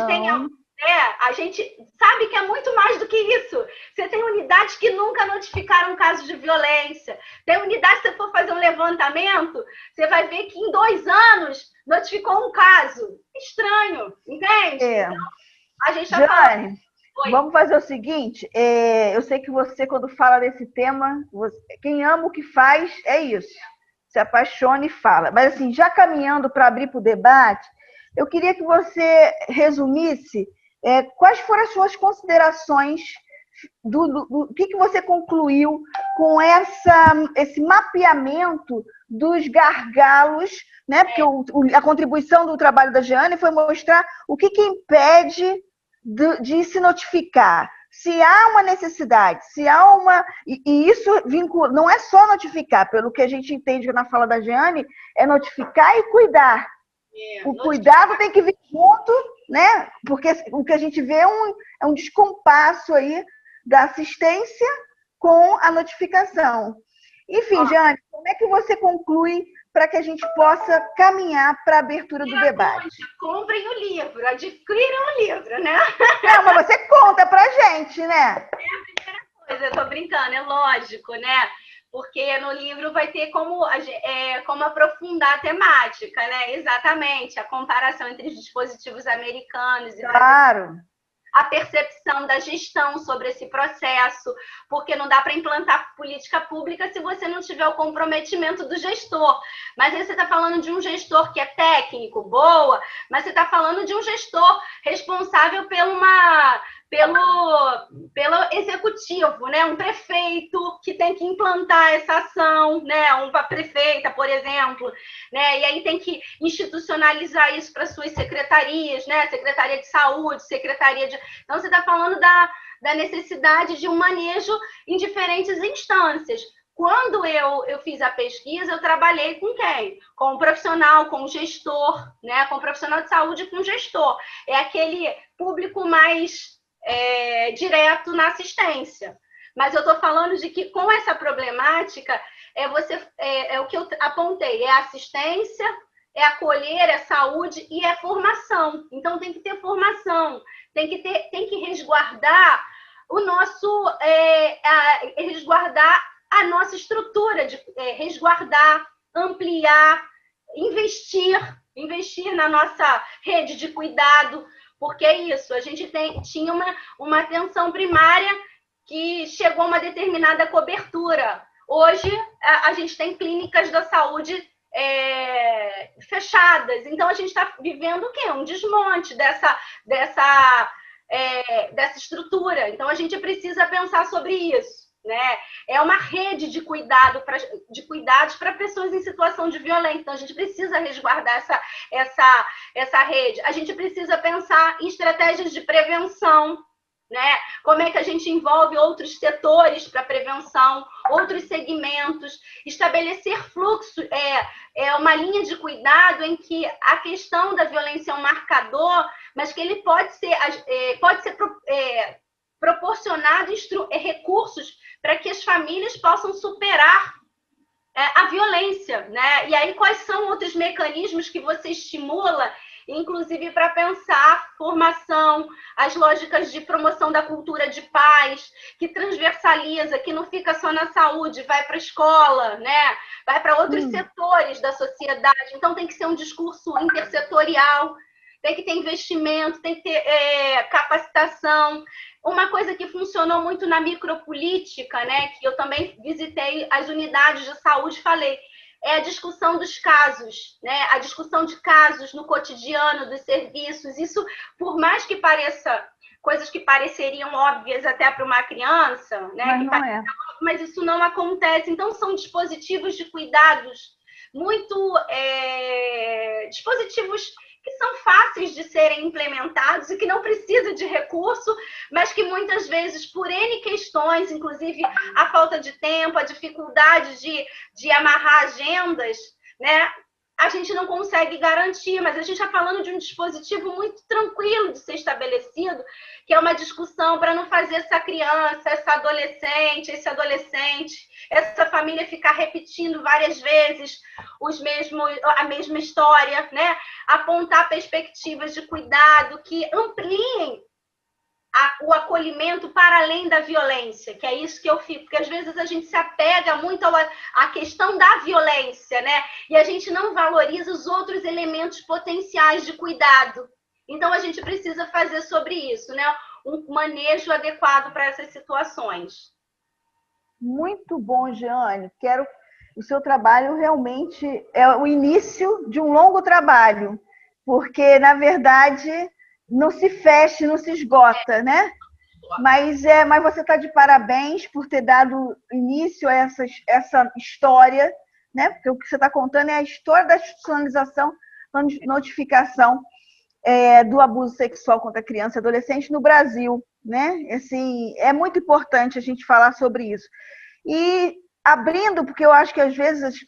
a gente sabe que é muito mais do que isso. Você tem unidades que nunca notificaram casos de violência. Tem unidades, se você for fazer um levantamento, você vai ver que em 2 anos notificou um caso. Estranho, entende? Então, a gente está falando...
Vamos fazer o seguinte, eu sei que você, quando fala desse tema, quem ama o que faz, é isso. Se apaixona e fala. Mas, assim, já caminhando para abrir para o debate, eu queria que você resumisse quais foram as suas considerações, do que você concluiu com esse mapeamento dos gargalos, né? Porque a contribuição do trabalho da Jeane foi mostrar o que impede de se notificar, se há uma necessidade, se há uma... E isso não é só notificar, pelo que a gente entende na fala da Jeane, é notificar e cuidar. O cuidado tem que vir junto, né? Porque o que a gente vê é um descompasso aí da assistência com a notificação. Enfim, Jeane, como é que você conclui para que a gente possa caminhar para a abertura do debate.
Comprem o livro, adquiram o livro, né?
Não, mas você conta para a gente, né?
É a primeira coisa, eu tô brincando, é lógico, né? Porque no livro vai ter como aprofundar a temática, né? Exatamente, a comparação entre os dispositivos americanos e
brasileiros.
A percepção da gestão sobre esse processo, porque não dá para implantar política pública se você não tiver o comprometimento do gestor. Mas aí você está falando de um gestor que é técnico, boa, mas você está falando de um gestor responsável pelo executivo, né? Um prefeito que tem que implantar essa ação, né? Uma prefeita, por exemplo, né? E aí tem que institucionalizar isso para suas secretarias, né? Secretaria de Saúde, Secretaria de... Então, você está falando da necessidade de um manejo em diferentes instâncias. Quando eu fiz a pesquisa, eu trabalhei com quem? Com o profissional, com o gestor, né? Com o profissional de saúde e com o gestor. É aquele público mais direto na assistência. Mas eu estou falando de que com essa problemática é o que eu apontei, é assistência, é acolher, é saúde e é formação. Então tem que ter formação, tem que resguardar o nosso resguardar a nossa estrutura, de resguardar, ampliar, investir na nossa rede de cuidado. Porque é isso, a gente tinha uma atenção primária que chegou a uma determinada cobertura. Hoje, a gente tem clínicas da saúde fechadas. Então, a gente está vivendo o quê? Um desmonte dessa estrutura. Então, a gente precisa pensar sobre isso. Né? É uma rede de cuidados para pessoas em situação de violência. Então, a gente precisa resguardar essa rede. A gente precisa pensar em estratégias de prevenção, né? Como é que a gente envolve outros setores para prevenção, outros segmentos, estabelecer fluxo, uma linha de cuidado em que a questão da violência é um marcador, mas que ele pode ser proporcionado recursos para que as famílias possam superar a violência, né? E aí, quais são outros mecanismos que você estimula, inclusive para pensar formação, as lógicas de promoção da cultura de paz, que transversaliza, que não fica só na saúde, vai para a escola, né? Vai para outros setores da sociedade. Então, tem que ser um discurso intersetorial, tem que ter investimento, tem que ter capacitação. Uma coisa que funcionou muito na micropolítica, né, que eu também visitei as unidades de saúde e falei, é a discussão dos casos, né, a discussão de casos no cotidiano dos serviços. Isso, por mais que pareça coisas que pareceriam óbvias até para uma criança, né, mas isso não acontece. Então, são dispositivos de cuidados muito dispositivos que são fáceis de serem implementados e que não precisam de recurso, mas que muitas vezes, por N questões, inclusive a falta de tempo, a dificuldade de amarrar agendas, né, a gente não consegue garantir, mas a gente está falando de um dispositivo muito tranquilo de ser estabelecido, que é uma discussão para não fazer essa criança, essa adolescente, esse adolescente, essa família ficar repetindo várias vezes a mesma história, né? Apontar perspectivas de cuidado que ampliem o acolhimento para além da violência, que é isso que eu fico, porque às vezes a gente se apega muito à questão da violência, né? E a gente não valoriza os outros elementos potenciais de cuidado. Então, a gente precisa fazer sobre isso, né? Um manejo adequado para essas situações.
Muito bom, Jeane. O seu trabalho realmente é o início de um longo trabalho, porque, na verdade, não se fecha, não se esgota, né? Mas você está de parabéns por ter dado início a essa história, né? Porque o que você está contando é a história da institucionalização, notificação do abuso sexual contra criança e adolescente no Brasil, né? Assim, é muito importante a gente falar sobre isso. E abrindo, porque eu acho que às vezes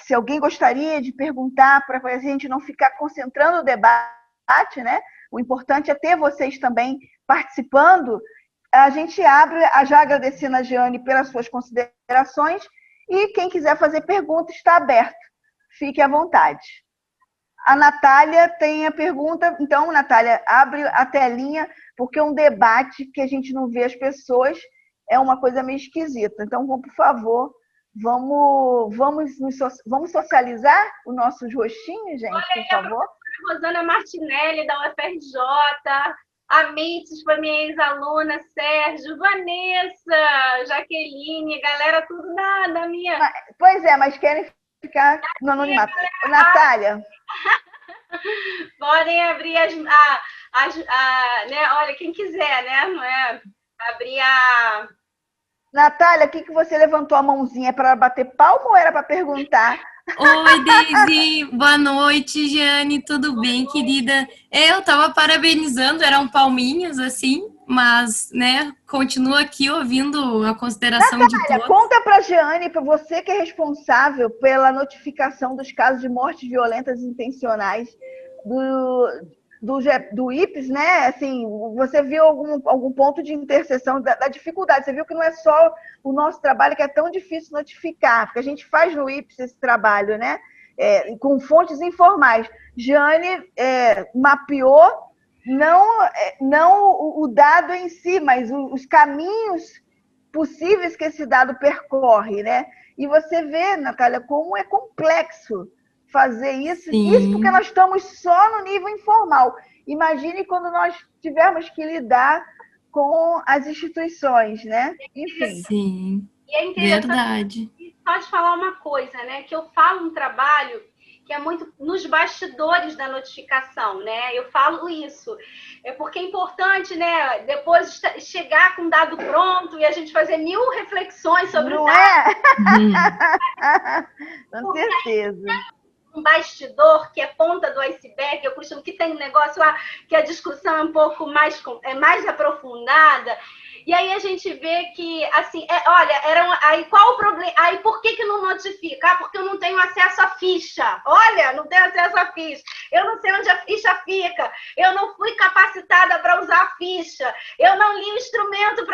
se alguém gostaria de perguntar, para a gente não ficar concentrando o debate, né? O importante é ter vocês também participando. A gente abre, já agradecendo a Jeane pelas suas considerações, e quem quiser fazer pergunta está aberto. fique à vontade. A Natália tem a pergunta. Então, Natália, abre a telinha, porque um debate que a gente não vê as pessoas é uma coisa meio esquisita. Então, por favor, vamos socializar os nossos rostinhos, gente, por favor.
A Rosana Martinelli, da UFRJ, a Mites foi minha ex-aluna, Sérgio, Vanessa, Jaqueline, galera, tudo da minha...
Pois é, mas querem ficar no anonimato. Natália.
Podem abrir né? Olha, quem quiser, né? Não é? Abrir a...
Natália, o que você levantou a mãozinha? É para bater palma ou era para perguntar?
Oi, Deise. Boa noite, Jane. Tudo bem, querida? Eu estava parabenizando, eram palminhas, assim, mas, né, continuo aqui ouvindo a consideração
Natália,
de todos.
Conta para a Jeane, para você que é responsável pela notificação dos casos de mortes violentas intencionais do IPES, né? Assim, você viu algum ponto de interseção da dificuldade? Você viu que não é só o nosso trabalho que é tão difícil notificar, porque a gente faz no IPES esse trabalho, né? Com fontes informais. Jeane mapeou não o dado em si, mas os caminhos possíveis que esse dado percorre, né? E você vê, Natália, como é complexo fazer isso.
Sim.
Isso porque nós estamos só no nível informal. Imagine quando nós tivermos que lidar com as instituições, né? Enfim.
Sim,
e é interessante,
verdade.
Só de falar uma coisa, né? Que eu falo um trabalho que é muito nos bastidores da notificação, né? Eu falo isso. É porque é importante, né? Depois chegar com o dado pronto e a gente fazer 1000 reflexões sobre o dado.
Com certeza.
Um bastidor que é ponta do iceberg, eu costumo que tem um negócio lá que a discussão é um pouco mais aprofundada. E aí a gente vê que, assim, olha, aí qual o problema? Aí por que não notifica? Porque eu não tenho acesso à ficha. Olha, não tenho acesso à ficha. Eu não sei onde a ficha fica. Eu não fui capacitada para usar a ficha. Eu não li o instrumento,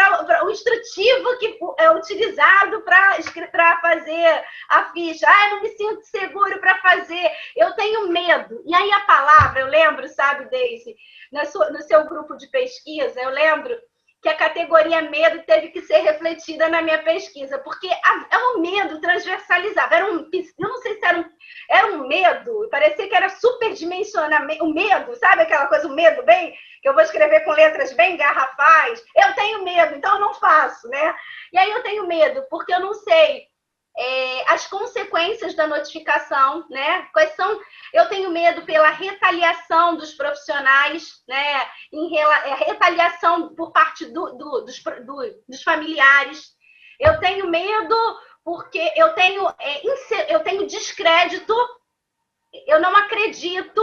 o instrutivo que é utilizado para fazer a ficha. Eu não me sinto seguro para fazer. Eu tenho medo. E aí a palavra, eu lembro, sabe, Deise, no seu grupo de pesquisa, eu lembro que a categoria medo teve que ser refletida na minha pesquisa, porque é um medo transversalizado. Eu não sei se era um medo, parecia que era superdimensionamento, o medo, sabe aquela coisa, o medo bem, que eu vou escrever com letras bem garrafais. Eu tenho medo, então eu não faço, né? E aí eu tenho medo, porque eu não sei as consequências da notificação, né? Quais são? Eu tenho medo pela retaliação dos profissionais, né? Retaliação por parte dos familiares. Eu tenho medo porque eu tenho descrédito. Eu não acredito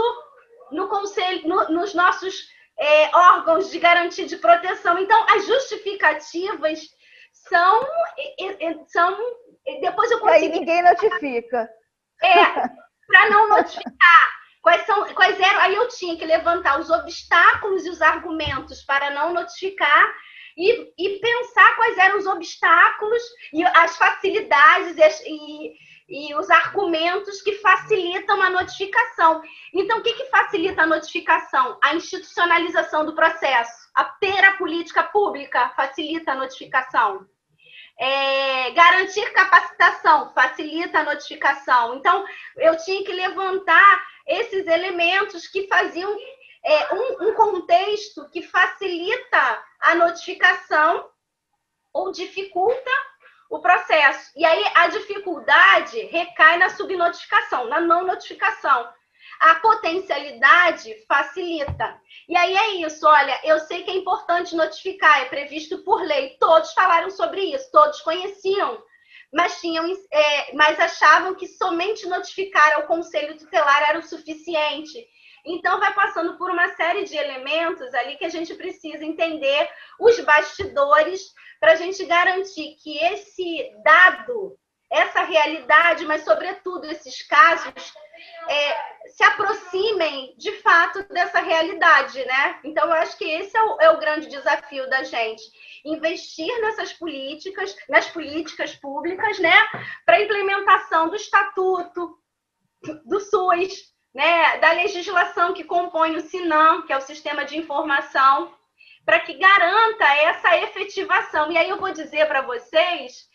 no conselho, nos nossos órgãos de garantia de proteção. Então, as justificativas são depois eu consegui...
Aí ninguém notifica.
Para não notificar. Quais eram? Aí eu tinha que levantar os obstáculos e os argumentos para não notificar e pensar quais eram os obstáculos e as facilidades e os argumentos que facilitam a notificação. Então, o que facilita a notificação? A institucionalização do processo. Ter a política pública facilita a notificação. Garantir capacitação facilita a notificação. Então, eu tinha que levantar esses elementos que faziam um contexto que facilita a notificação ou dificulta o processo. E aí a dificuldade recai na subnotificação, na não notificação. A potencialidade facilita. E aí é isso, olha, eu sei que é importante notificar, é previsto por lei. Todos falaram sobre isso, todos conheciam, mas achavam que somente notificar ao Conselho Tutelar era o suficiente. Então, vai passando por uma série de elementos ali que a gente precisa entender os bastidores para a gente garantir que esse dado, essa realidade, mas, sobretudo, esses casos, se aproximem, de fato, dessa realidade, né? Então, eu acho que esse é o grande desafio da gente. Investir nas políticas públicas, né? Para a implementação do Estatuto, do SUS, né, da legislação que compõe o SINAM, que é o Sistema de Informação, para que garanta essa efetivação. E aí eu vou dizer para vocês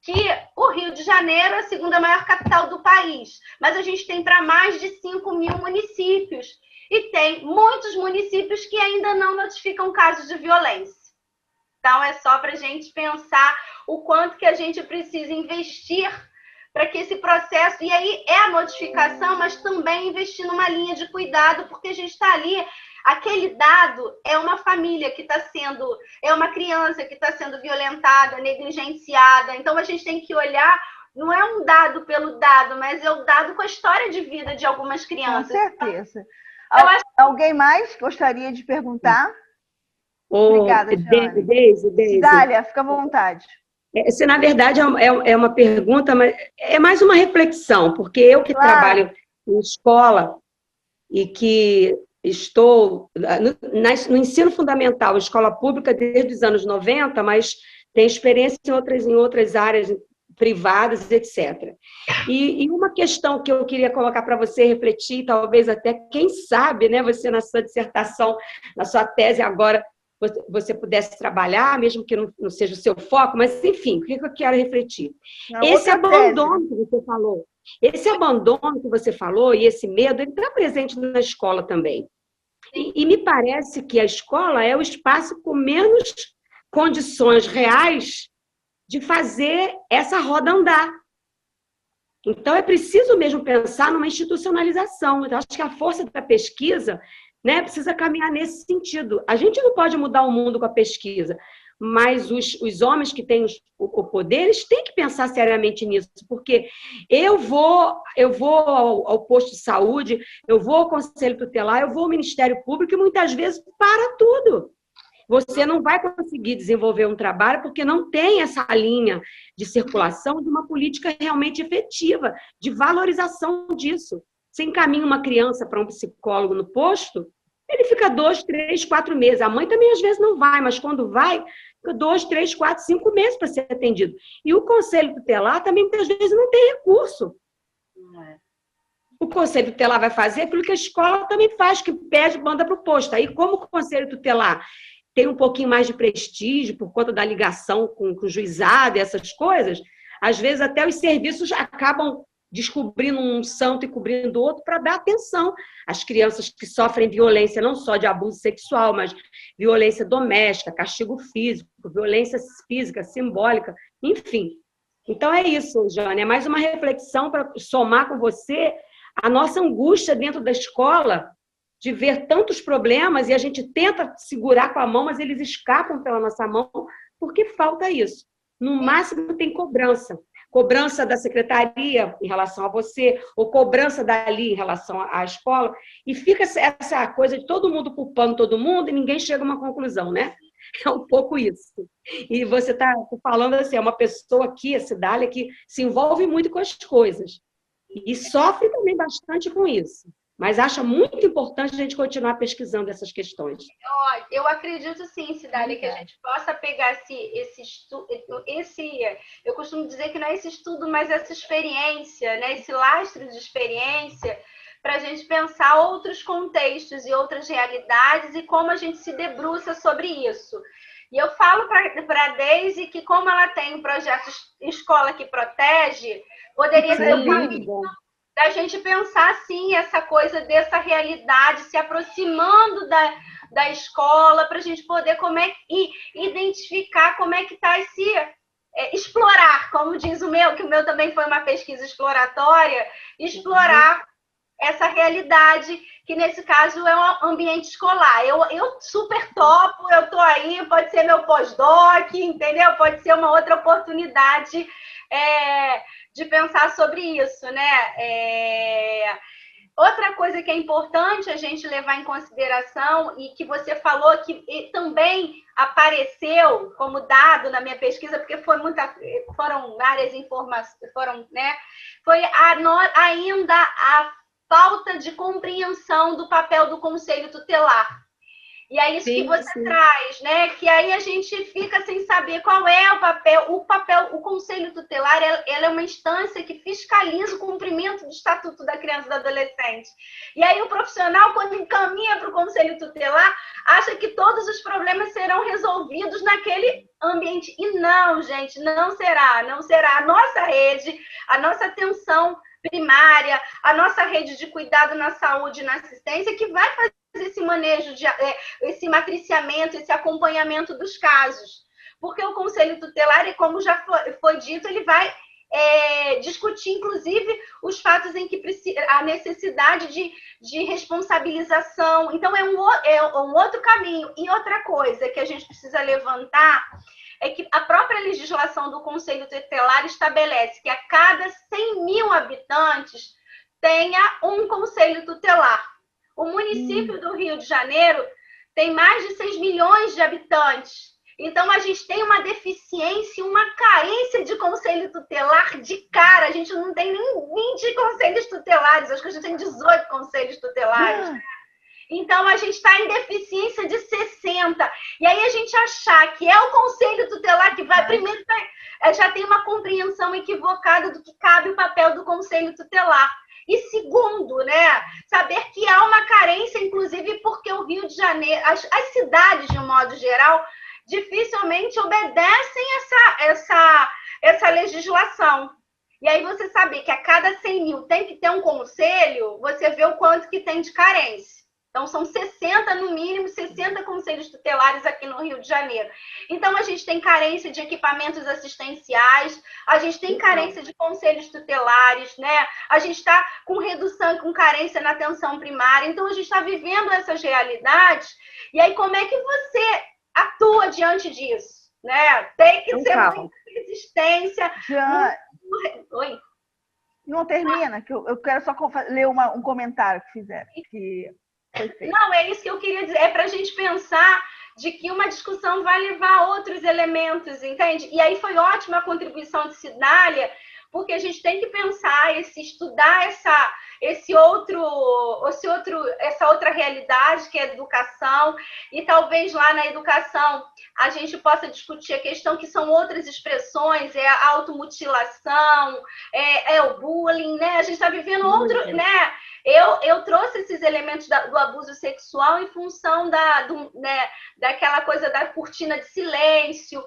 que o Rio de Janeiro é a segunda maior capital do país, mas a gente tem para mais de 5.000 municípios, e tem muitos municípios que ainda não notificam casos de violência. Então, é só para a gente pensar o quanto que a gente precisa investir para que esse processo... E aí é a notificação, mas também investir numa linha de cuidado, porque a gente está ali... Aquele dado é uma família que está sendo... É uma criança que está sendo violentada, negligenciada. Então, a gente tem que olhar... Não é um dado pelo dado, mas é o dado com a história de vida de algumas crianças.
Com certeza. Alguém mais gostaria de perguntar? Obrigada, Jane.
Deise.
Dália, fica à vontade.
Essa, na verdade, é uma pergunta, mas é mais uma reflexão, porque eu que trabalho em escola e que estou no ensino fundamental, escola pública desde os anos 90, mas tenho experiência em outras áreas privadas, etc. E uma questão que eu queria colocar para você refletir, talvez até, quem sabe, né, você na sua dissertação, na sua tese agora, você pudesse trabalhar, mesmo que não seja o seu foco, mas, enfim, o que eu quero refletir? Esse abandono que você falou, e esse medo, ele está presente na escola também. E me parece que a escola é o espaço com menos condições reais de fazer essa roda andar. Então, é preciso mesmo pensar numa institucionalização. Eu acho que a força da pesquisa, né, precisa caminhar nesse sentido. A gente não pode mudar o mundo com a pesquisa, mas os homens que têm o poder, eles têm que pensar seriamente nisso, porque eu vou ao posto de saúde, eu vou ao conselho tutelar, eu vou ao Ministério Público e muitas vezes para tudo. Você não vai conseguir desenvolver um trabalho porque não tem essa linha de circulação de uma política realmente efetiva, de valorização disso. Você encaminha uma criança para um psicólogo no posto, ele fica 2, 3, 4 meses. A mãe também às vezes não vai, mas quando vai, fica 2, 3, 4, 5 meses para ser atendido. E o conselho tutelar também muitas vezes não tem recurso. O conselho tutelar vai fazer aquilo que a escola também faz, que pede, manda para o posto. Aí, como o conselho tutelar tem um pouquinho mais de prestígio por conta da ligação com o juizado e essas coisas, às vezes até os serviços acabam descobrindo um santo e cobrindo outro para dar atenção às crianças que sofrem violência, não só de abuso sexual, mas violência doméstica, castigo físico, violência física, simbólica, enfim. Então é isso, Jane, é mais uma reflexão para somar com você a nossa angústia dentro da escola de ver tantos problemas e a gente tenta segurar com a mão, mas eles escapam pela nossa mão porque falta isso. No máximo tem cobrança. Cobrança da secretaria em relação a você, ou cobrança dali em relação à escola, e fica essa coisa de todo mundo culpando todo mundo e ninguém chega a uma conclusão, né? É um pouco isso. E você está falando assim, é uma pessoa aqui, a Cidália, que se envolve muito com as coisas e sofre também bastante com isso. Mas acha muito importante a gente continuar pesquisando essas questões.
Eu acredito sim, Cidália, que a gente possa pegar esse estudo, eu costumo dizer que não é esse estudo, mas essa experiência, né, esse lastro de experiência, para a gente pensar outros contextos e outras realidades e como a gente se debruça sobre isso. E eu falo para a Deise que, como ela tem um projeto Escola que Protege, poderia ser um caminho da gente pensar, assim, essa coisa dessa realidade, se aproximando da escola, para a gente poder identificar como é que está esse... explorar, como diz o meu, que o meu também foi uma pesquisa exploratória, explorar essa realidade, que nesse caso é um ambiente escolar. Eu super topo, eu estou aí, pode ser meu pós-doc, entendeu? Pode ser uma outra oportunidade de pensar sobre isso, né? Outra coisa que é importante a gente levar em consideração e que você falou que também apareceu como dado na minha pesquisa, porque foram várias informações, né? Foi ainda a falta de compreensão do papel do Conselho Tutelar. E é isso que você traz, né? Que aí a gente fica sem saber qual é o papel. O Conselho Tutelar, ela é uma instância que fiscaliza o cumprimento do Estatuto da Criança e do Adolescente. E aí o profissional, quando encaminha para o Conselho Tutelar, acha que todos os problemas serão resolvidos naquele ambiente. E não, gente, não será. Não será. A nossa rede, a nossa atenção primária, a nossa rede de cuidado na saúde e na assistência que vai fazer esse manejo, esse matriciamento, esse acompanhamento dos casos. Porque o Conselho Tutelar, como já foi dito, ele vai discutir, inclusive, os fatos em que a necessidade de responsabilização. Então, é um outro caminho. E outra coisa que a gente precisa levantar é que a própria legislação do Conselho Tutelar estabelece que a cada 100 mil habitantes tenha um Conselho Tutelar. O município do Rio de Janeiro tem mais de 6 milhões de habitantes. Então, a gente tem uma deficiência, uma carência de conselho tutelar de cara. A gente não tem nem 20 conselhos tutelares, acho que a gente tem 18 conselhos tutelares. Então, a gente está em deficiência de 60. E aí, a gente achar que é o conselho tutelar que vai primeiro, já tem uma compreensão equivocada do que cabe o papel do conselho tutelar. E segundo, né, saber que há uma carência, inclusive, porque o Rio de Janeiro, as cidades, de um modo geral, dificilmente obedecem essa legislação. E aí você saber que a cada 100 mil tem que ter um conselho, você vê o quanto que tem de carência. Então, são 60, no mínimo, 60 conselhos tutelares aqui no Rio de Janeiro. Então, a gente tem carência de equipamentos assistenciais, a gente tem carência de conselhos tutelares, né? A gente está com redução, com carência na atenção primária. Então, a gente está vivendo essas realidades. E aí, como é que você atua diante disso? Né? Tem que ser muita resistência.
Oi? Não termina, que eu quero só ler um comentário que fizeram.
Não, é isso que eu queria dizer. É para a gente pensar de que uma discussão vai levar a outros elementos, entende? E aí foi ótima a contribuição de Cidália, porque a gente tem que pensar, estudar essa outra realidade que é a educação, e talvez lá na educação a gente possa discutir a questão que são outras expressões, é a automutilação, é o bullying, né? A gente está vivendo outro, né? Eu trouxe esses elementos do abuso sexual em função daquela coisa da cortina de silêncio.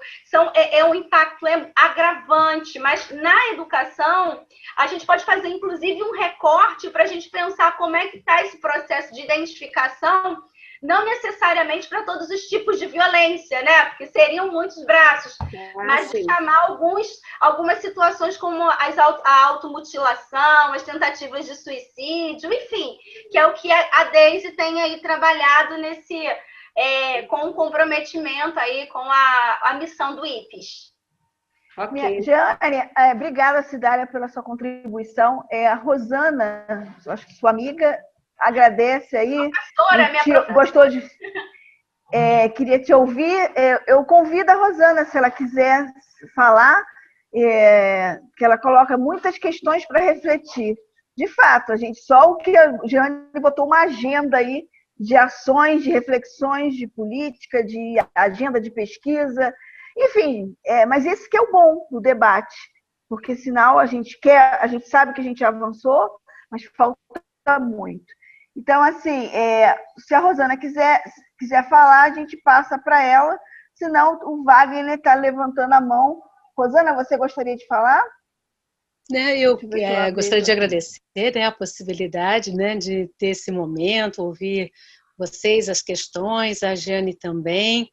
Um impacto agravante, mas na educação a gente pode fazer, inclusive, um recorte para a gente pensar como é que está esse processo de identificação, não necessariamente para todos os tipos de violência, né? Porque seriam muitos braços, mas de chamar algumas situações como a automutilação, as tentativas de suicídio, enfim, que é o que a Deise tem aí trabalhado com o comprometimento aí com a missão do IPES.
Okay. Jeane, obrigada, Cidália, pela sua contribuição. A Rosana, acho que sua amiga, agradece aí. Gostou de. Queria te ouvir. Eu convido a Rosana, se ela quiser falar, que ela coloca muitas questões para refletir. De fato, só o que a Jeane botou uma agenda aí de ações, de reflexões, de política, de agenda de pesquisa. Enfim, mas esse que é o bom do debate, porque senão a gente sabe que a gente avançou, mas falta muito. Então, assim, se a Rosana quiser falar, a gente passa para ela, senão o Wagner está levantando a mão. Rosana, você gostaria de falar?
Eu gostaria de agradecer, né, a possibilidade, né, de ter esse momento, ouvir vocês, as questões, a Jeane também.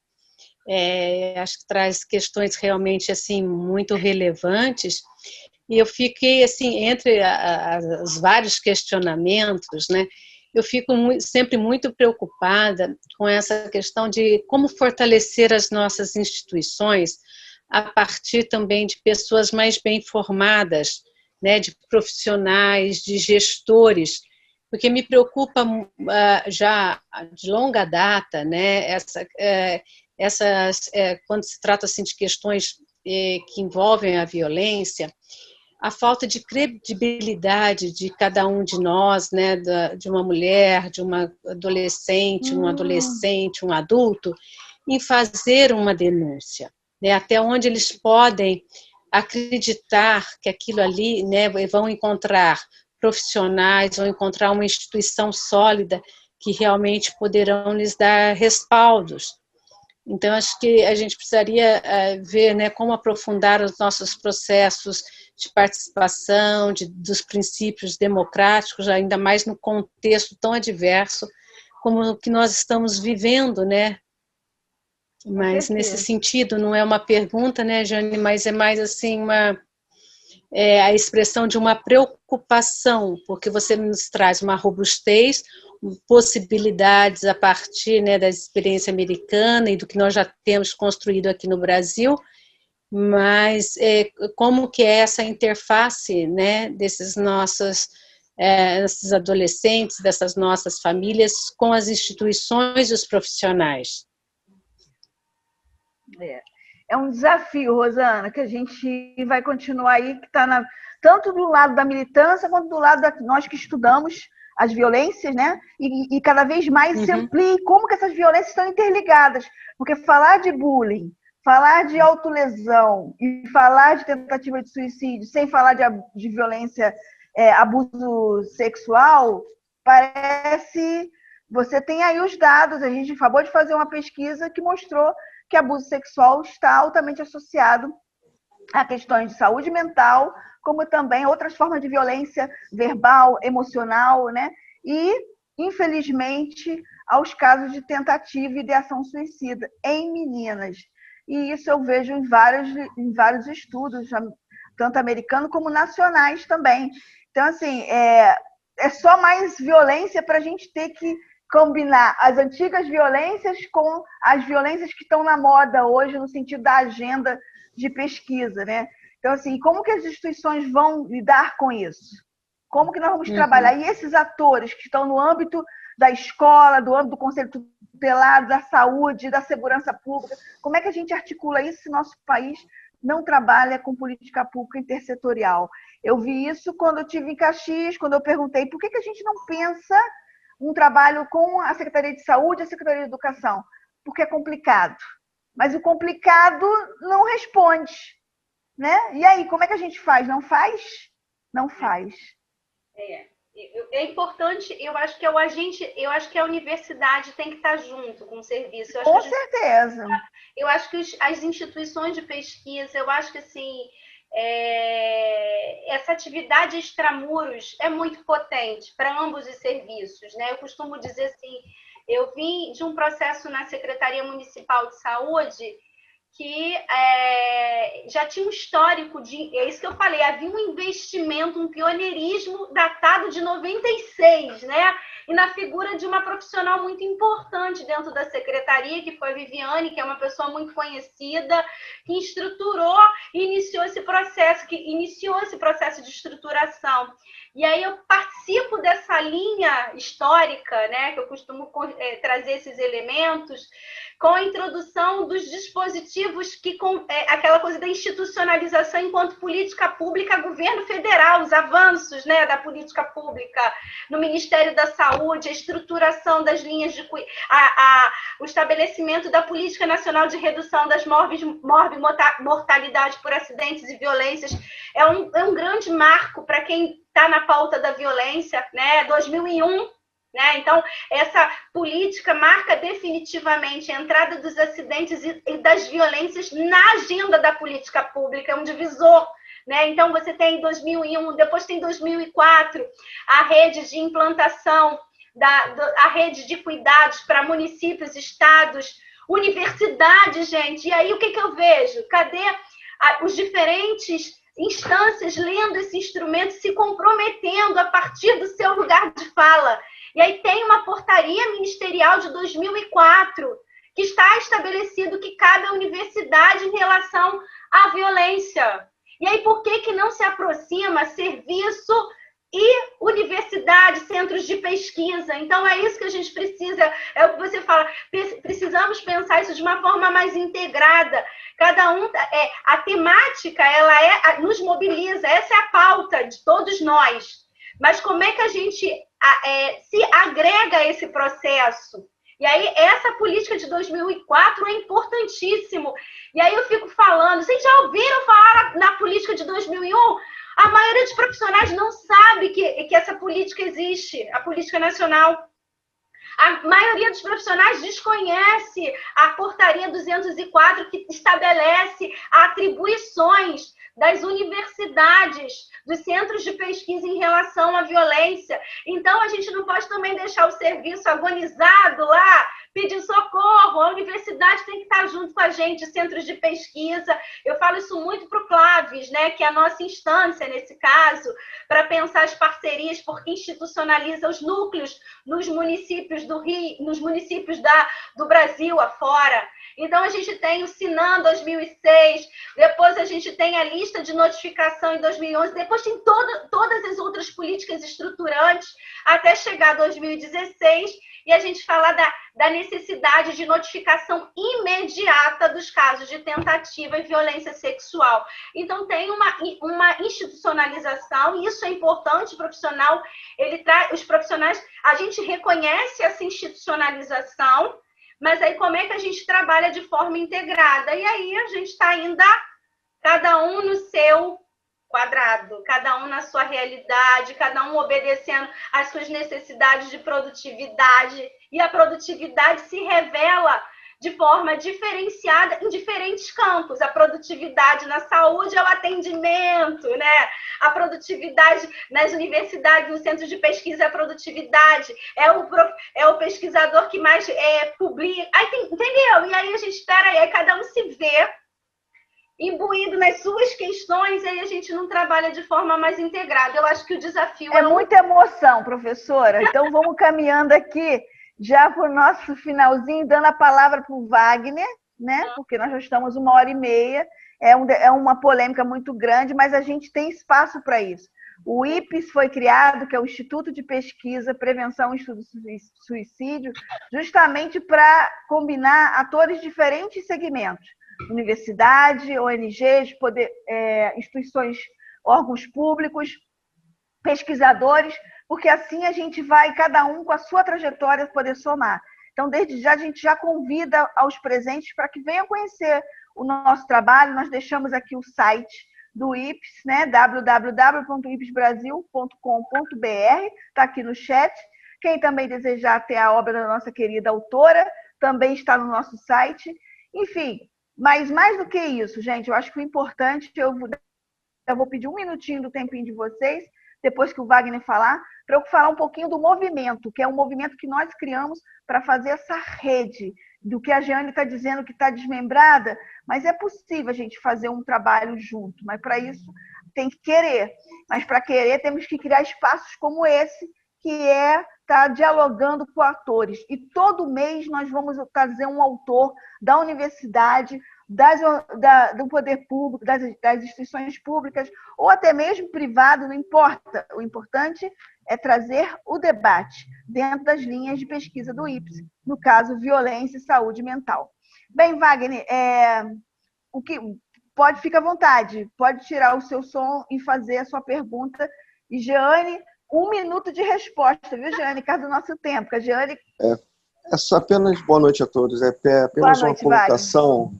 Acho que traz questões realmente assim muito relevantes, e eu fiquei assim entre os vários questionamentos, né? Eu fico sempre muito preocupada com essa questão de como fortalecer as nossas instituições a partir também de pessoas mais bem formadas, né? De profissionais, de gestores, porque me preocupa já de longa data, né? Quando se trata assim, de questões que envolvem a violência, a falta de credibilidade de cada um de nós, né, de uma mulher, de uma adolescente, um adolescente, um adulto, em fazer uma denúncia, né, até onde eles podem acreditar que aquilo ali, né, vão encontrar profissionais, vão encontrar uma instituição sólida que realmente poderão lhes dar respaldos. Então, acho que a gente precisaria ver, né, como aprofundar os nossos processos de participação, dos princípios democráticos, ainda mais no contexto tão adverso como o que nós estamos vivendo, né? Mas nesse sentido, não é uma pergunta, né, Jane, mas é mais assim a expressão de uma preocupação, porque você nos traz uma robustez, possibilidades a partir, né, da experiência americana e do que nós já temos construído aqui no Brasil, mas como que é essa interface, né, desses esses adolescentes, dessas nossas famílias com as instituições e os profissionais?
É um desafio, Rosana, que a gente vai continuar aí, que está tanto do lado da militância quanto do lado de nós que estudamos as violências, né? E cada vez mais se amplie como que essas violências estão interligadas. Porque falar de bullying, falar de autolesão e falar de tentativa de suicídio, sem falar de violência, abuso sexual, parece... Você tem aí os dados, a gente acabou de fazer uma pesquisa que mostrou que abuso sexual está altamente associado a questões de saúde mental, como também outras formas de violência verbal, emocional, né? E, infelizmente, aos casos de tentativa e de ação suicida em meninas. E isso eu vejo em vários estudos, tanto americanos como nacionais também. Então, assim, é só mais violência para a gente ter que combinar as antigas violências com as violências que estão na moda hoje, no sentido da agenda de pesquisa, né? Então, assim, como que as instituições vão lidar com isso? Como que nós vamos trabalhar? E esses atores que estão no âmbito da escola, do âmbito do conselho tutelar, da saúde, da segurança pública, como é que a gente articula isso se nosso país não trabalha com política pública intersetorial? Eu vi isso quando eu estive em Caxias, quando eu perguntei por que a gente não pensa um trabalho com a Secretaria de Saúde e a Secretaria de Educação, porque é complicado. Mas o complicado não responde, né? E aí, como é que a gente faz? Não faz? Não faz.
É importante, eu acho que é o agente, eu acho que a universidade tem que estar junto com o serviço.
Com certeza.
Eu acho que as instituições de pesquisa, eu acho que assim, essa atividade extramuros é muito potente para ambos os serviços, né? Eu costumo dizer assim, eu vim de um processo na Secretaria Municipal de Saúde que já tinha um histórico de... É isso que eu falei, havia um investimento, um pioneirismo datado de 96, né? E na figura de uma profissional muito importante dentro da secretaria, que foi a Viviane, que é uma pessoa muito conhecida, que estruturou e iniciou esse processo de estruturação. E aí eu participo dessa linha histórica, né, que eu costumo trazer esses elementos, com a introdução dos dispositivos aquela coisa da institucionalização enquanto política pública, governo federal, os avanços, né, da política pública no Ministério da Saúde, a estruturação das linhas de o estabelecimento da Política Nacional de Redução das mortalidade por acidentes e violências é um grande marco para quem está na pauta da violência, né, 2001. Né? Então, essa política marca definitivamente a entrada dos acidentes e das violências na agenda da política pública, é um divisor. Né? Então, você tem 2001, depois tem 2004, a rede de implantação, a rede de cuidados para municípios, estados, universidades, gente. E aí, o que eu vejo? Cadê os diferentes instâncias lendo esse instrumento, se comprometendo a partir do seu lugar de fala? E aí tem uma portaria ministerial de 2004 que está estabelecido que cabe à universidade em relação à violência. E aí por que não se aproxima serviço e universidades, centros de pesquisa. Então, é isso que a gente precisa, é o que você fala, precisamos pensar isso de uma forma mais integrada. Cada um, a temática, ela nos mobiliza, essa é a pauta de todos nós. Mas como é que a gente se agrega a esse processo? E aí, essa política de 2004 é importantíssimo. E aí eu fico falando, vocês já ouviram falar na política de 2001? A maioria dos profissionais não sabe que essa política existe, a política nacional. A maioria dos profissionais desconhece a portaria 204, que estabelece atribuições das universidades, dos centros de pesquisa em relação à violência. Então, a gente não pode também deixar o serviço agonizado lá, pedir socorro. A universidade tem que estar junto com a gente, centros de pesquisa. Eu falo isso muito para o Claves, né, que é a nossa instância nesse caso, para pensar as parcerias, porque institucionaliza os núcleos nos municípios do Rio, nos municípios do Brasil afora. Então, a gente tem o Sinan 2006, depois a gente tem a lista de notificação em 2011, depois tem todas as outras políticas estruturantes, até chegar a 2016, e a gente fala da necessidade de notificação imediata dos casos de tentativa e violência sexual. Então, tem uma institucionalização, e isso é importante, o profissional, os profissionais, a gente reconhece essa institucionalização, mas aí como é que a gente trabalha de forma integrada? E aí a gente está ainda, cada um no seu quadrado, cada um na sua realidade, cada um obedecendo às suas necessidades de produtividade. E a produtividade se revela de forma diferenciada em diferentes campos. A produtividade na saúde é o atendimento, né? A produtividade nas universidades, no centro de pesquisa, é a produtividade. É o pesquisador que mais publica. Entendeu? E aí a gente espera, aí cada um se vê imbuído nas suas questões, e aí a gente não trabalha de forma mais integrada. Eu acho que o desafio
é muita emoção, professora. Então vamos caminhando aqui já para o nosso finalzinho, dando a palavra para o Wagner, né? Porque nós já estamos 1h30, é uma polêmica muito grande, mas a gente tem espaço para isso. O IPES foi criado, que é o Instituto de Pesquisa, Prevenção e Estudo do Suicídio, justamente para combinar atores de diferentes segmentos. Universidade, ONGs, instituições, órgãos públicos, pesquisadores, porque assim a gente vai, cada um com a sua trajetória, poder somar. Então, desde já, a gente já convida aos presentes para que venham conhecer o nosso trabalho. Nós deixamos aqui o site do IPES, né? www.ipesbrasil.com.br, está aqui no chat. Quem também desejar ter a obra da nossa querida autora, também está no nosso site. Enfim, mas mais do que isso, gente, eu acho que o importante, eu vou pedir 1 minutinho do tempinho de vocês, depois que o Wagner falar, para eu falar um pouquinho do movimento, que é um movimento que nós criamos para fazer essa rede, do que a Jeane está dizendo que está desmembrada, mas é possível a gente fazer um trabalho junto, mas para isso tem que querer. Mas para querer temos que criar espaços como esse, que estar dialogando com atores. E todo mês nós vamos trazer um autor da universidade, do poder público, das instituições públicas, ou até mesmo privado, não importa. O importante é trazer o debate dentro das linhas de pesquisa do IPES, no caso, violência e saúde mental. Bem, Wagner, fica à vontade, pode tirar o seu som e fazer a sua pergunta. E, Jeane, 1 minuto de resposta, viu, Jeane, caso do nosso tempo, porque a Jeane...
É só apenas boa noite a todos, apenas uma colocação...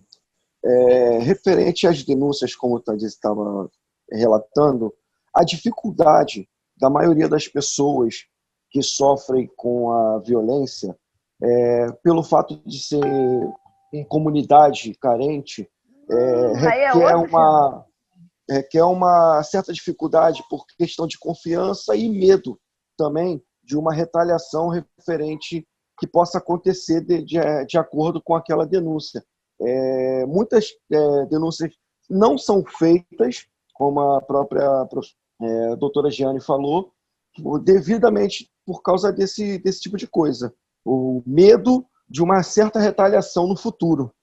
referente às denúncias, como o Tadis estava relatando, a dificuldade da maioria das pessoas que sofrem com a violência, pelo fato de ser em comunidade carente, requer uma certa dificuldade por questão de confiança e medo também de uma retaliação referente que possa acontecer de acordo com aquela denúncia. Muitas denúncias não são feitas, como a própria doutora Jeane falou, devidamente por causa desse tipo de coisa. O medo de uma certa retaliação no futuro.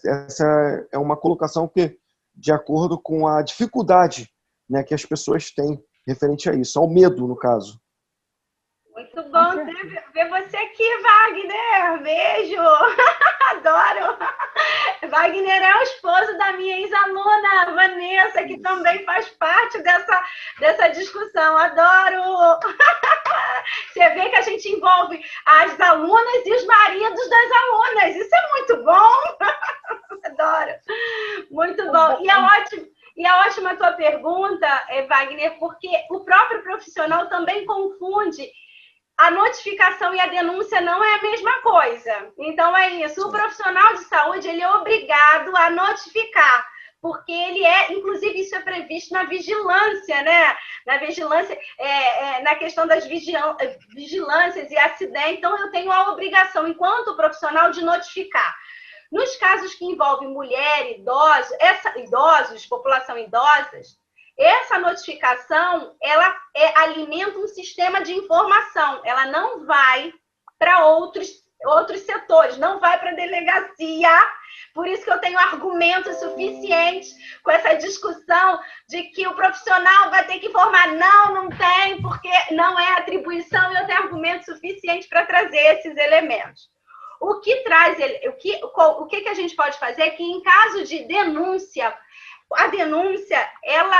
Essa é uma colocação que, de acordo com a dificuldade, né, que as pessoas têm referente a isso, ao medo, no caso.
Muito bom ver você aqui, Wagner. Beijo. Adoro. Wagner é o esposo da minha ex-aluna, Vanessa, que também faz parte dessa discussão. Adoro. Você vê que a gente envolve as alunas e os maridos das alunas. Isso é muito bom. Adoro. Muito bom. E é ótima a tua pergunta, Wagner, porque o próprio profissional também confunde. A notificação e a denúncia não é a mesma coisa. Então, é isso. O profissional de saúde, ele é obrigado a notificar, porque ele inclusive isso é previsto na vigilância, né? Na vigilância, na questão das vigilâncias e acidentes. Então, eu tenho a obrigação, enquanto profissional, de notificar. Nos casos que envolvem mulher, idosos, população idosas, essa notificação, ela alimenta um sistema de informação. Ela não vai para outros setores, não vai para a delegacia. Por isso que eu tenho argumentos suficientes com essa discussão de que o profissional vai ter que informar. Não tem, porque não é atribuição, e eu tenho argumentos suficientes para trazer esses elementos. O que a gente pode fazer é que, em caso de denúncia, a denúncia, ela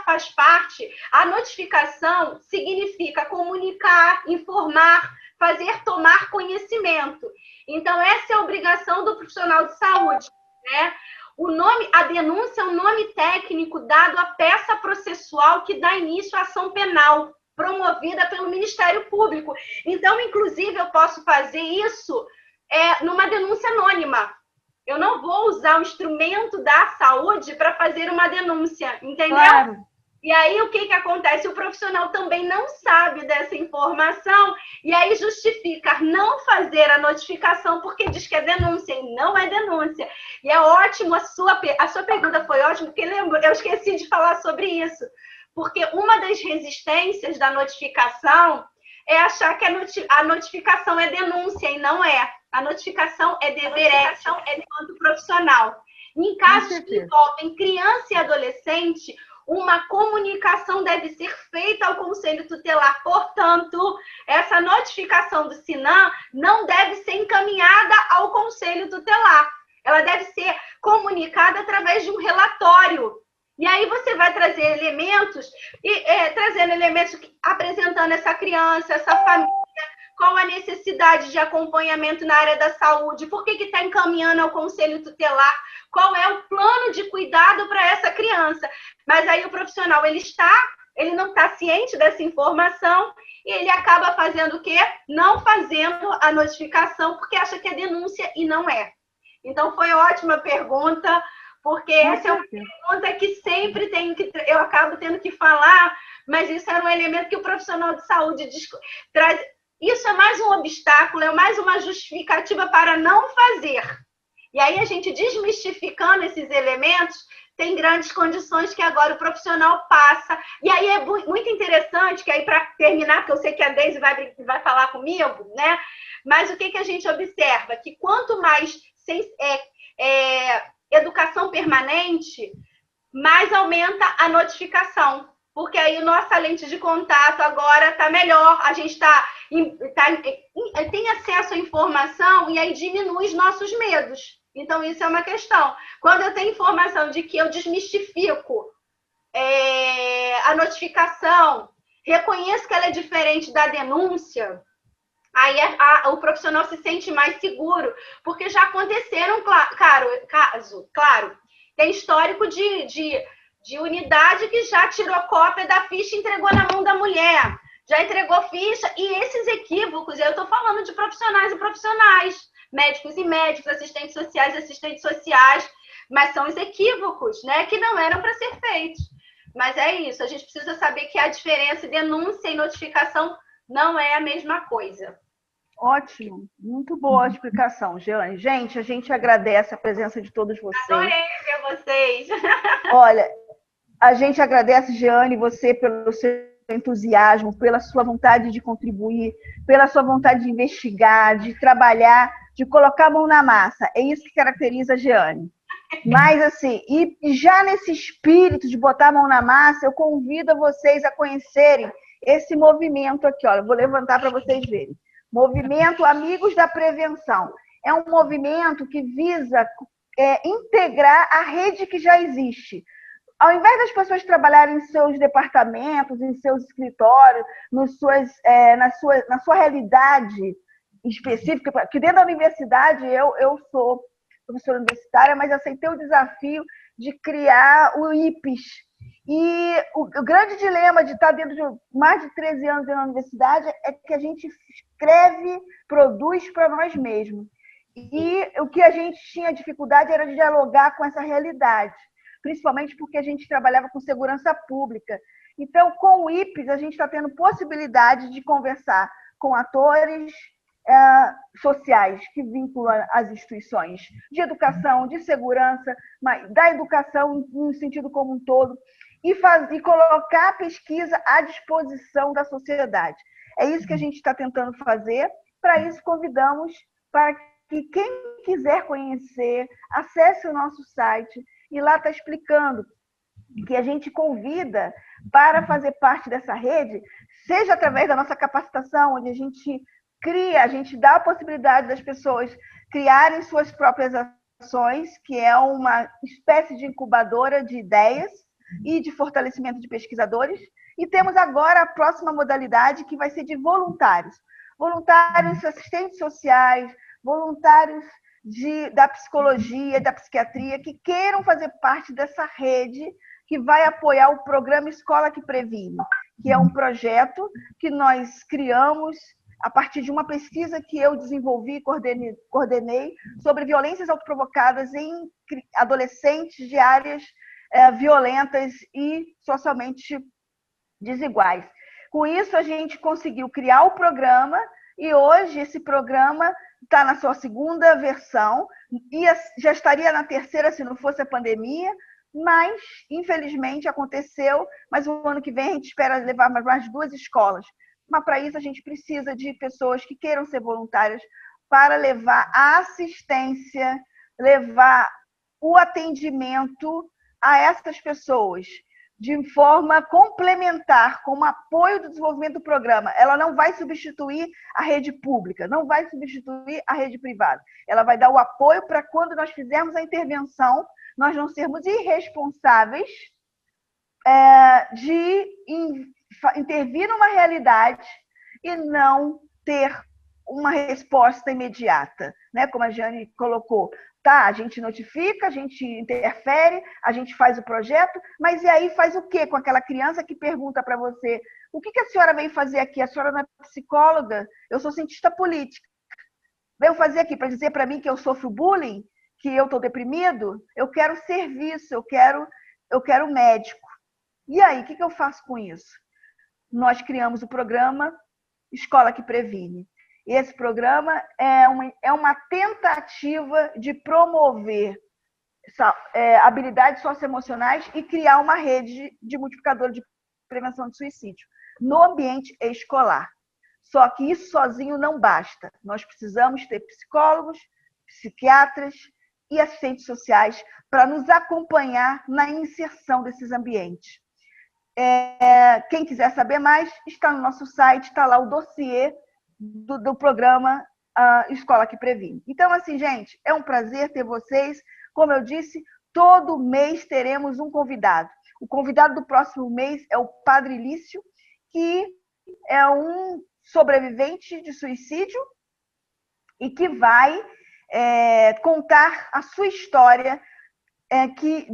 faz parte, a notificação significa comunicar, informar, fazer tomar conhecimento. Então, essa é a obrigação do profissional de saúde, né? A denúncia é um nome técnico dado à peça processual que dá início à ação penal, promovida pelo Ministério Público. Então, inclusive, eu posso fazer isso numa denúncia anônima. Eu não vou usar o instrumento da saúde para fazer uma denúncia, entendeu? Claro. E aí, o que acontece? O profissional também não sabe dessa informação e aí justifica não fazer a notificação porque diz que é denúncia e não é denúncia. E é ótimo, a sua pergunta foi ótima, porque eu esqueci de falar sobre isso. Porque uma das resistências da notificação é achar que a notificação é denúncia e não é. A notificação é dever ético, enquanto profissional. Em casos que envolvem criança e adolescente, uma comunicação deve ser feita ao Conselho Tutelar. Portanto, essa notificação do SINAM não deve ser encaminhada ao Conselho Tutelar. Ela deve ser comunicada através de um relatório. E aí você vai trazer elementos, apresentando essa criança, essa família, qual a necessidade de acompanhamento na área da saúde, por que está encaminhando ao Conselho Tutelar, qual é o plano de cuidado para essa criança. Mas aí o profissional, ele não está ciente dessa informação e ele acaba fazendo o quê? Não fazendo a notificação, porque acha que é denúncia e não é. Então, foi ótima pergunta, porque essa é uma pergunta que sempre eu acabo tendo que falar, mas isso era um elemento que o profissional de saúde traz. Isso é mais um obstáculo, é mais uma justificativa para não fazer. E aí, a gente desmistificando esses elementos, tem grandes condições que agora o profissional passa. E aí é muito interessante, que aí para terminar, porque eu sei que a Deise vai falar comigo, né? Mas o que a gente observa? Que quanto mais educação permanente, mais aumenta a notificação. Porque aí nossa lente de contato agora está melhor, a gente tem acesso à informação e aí diminui os nossos medos. Então, isso é uma questão. Quando eu tenho informação de que eu desmistifico a notificação, reconheço que ela é diferente da denúncia, aí o profissional se sente mais seguro, porque já aconteceram casos, claro, tem histórico de unidade que já tirou cópia da ficha e entregou na mão da mulher, já entregou ficha, e esses equívocos, eu estou falando de profissionais e profissionais, médicos e médicos, assistentes sociais e assistentes sociais, mas são os equívocos, né, que não eram para ser feitos. Mas é isso, a gente precisa saber que a diferença de denúncia e notificação não é a mesma coisa.
Ótimo, muito boa a explicação, Jeane. Gente, a gente agradece a presença de todos vocês.
Adorei ver vocês.
Olha, a gente agradece, Jeane, você pelo seu entusiasmo, pela sua vontade de contribuir, pela sua vontade de investigar, de trabalhar, de colocar a mão na massa. É isso que caracteriza a Jeane. Mas, assim, e já nesse espírito de botar a mão na massa, eu convido vocês a conhecerem esse movimento aqui, ó. Eu vou levantar para vocês verem. Movimento Amigos da Prevenção. É um movimento que visa integrar a rede que já existe. Ao invés das pessoas trabalharem em seus departamentos, em seus escritórios, na sua realidade específica, porque dentro da universidade eu sou professora universitária, mas aceitei o desafio de criar o IPES. E o grande dilema de estar dentro de mais de 13 anos na universidade é que a gente escreve, produz para nós mesmos. E o que a gente tinha dificuldade era de dialogar com essa realidade, principalmente porque a gente trabalhava com segurança pública. Então, com o IPES, a gente está tendo possibilidade de conversar com atores sociais que vinculam as instituições de educação, de segurança, da educação no sentido como um todo, e colocar a pesquisa à disposição da sociedade. É isso que a gente está tentando fazer. Para isso, convidamos para que quem quiser conhecer, acesse o nosso site, e lá está explicando que a gente convida para fazer parte dessa rede, seja através da nossa capacitação, onde a gente dá a possibilidade das pessoas criarem suas próprias ações, que é uma espécie de incubadora de ideias e de fortalecimento de pesquisadores. E temos agora a próxima modalidade, que vai ser de voluntários. Voluntários assistentes sociais, voluntários da psicologia, da psiquiatria, que queiram fazer parte dessa rede que vai apoiar o programa Escola que Previne, que é um projeto que nós criamos a partir de uma pesquisa que eu desenvolvi e coordenei sobre violências autoprovocadas em adolescentes de áreas violentas e socialmente desiguais. Com isso, a gente conseguiu criar o programa, e hoje esse programa está na sua segunda versão, e já estaria na terceira se não fosse a pandemia, mas, infelizmente, aconteceu, mas o ano que vem a gente espera levar mais 2 escolas. Mas, para isso, a gente precisa de pessoas que queiram ser voluntárias para levar a assistência, levar o atendimento a essas pessoas de forma complementar, com o apoio do desenvolvimento do programa. Ela não vai substituir a rede pública, não vai substituir a rede privada. Ela vai dar o apoio para quando nós fizermos a intervenção, nós não sermos irresponsáveis de intervir numa realidade e não ter uma resposta imediata, né? Como a Jane colocou. Tá, a gente notifica, a gente interfere, a gente faz o projeto, mas e aí faz o quê com aquela criança que pergunta para você: o que a senhora veio fazer aqui? A senhora não é psicóloga? Eu sou cientista política. Veio fazer aqui para dizer para mim que eu sofro bullying? Que eu estou deprimido? Eu quero serviço, eu quero médico. E aí, o que eu faço com isso? Nós criamos o programa Escola que Previne. Esse programa é uma tentativa de promover habilidades socioemocionais e criar uma rede de multiplicador de prevenção de suicídio no ambiente escolar. Só que isso sozinho não basta. Nós precisamos ter psicólogos, psiquiatras e assistentes sociais para nos acompanhar na inserção desses ambientes. Quem quiser saber mais, está no nosso site, está lá o dossiê do programa Escola que Previne. Então, assim, gente, é um prazer ter vocês. Como eu disse, todo mês teremos um convidado. O convidado do próximo mês é o Padre Lício, que é um sobrevivente de suicídio e que vai contar a sua história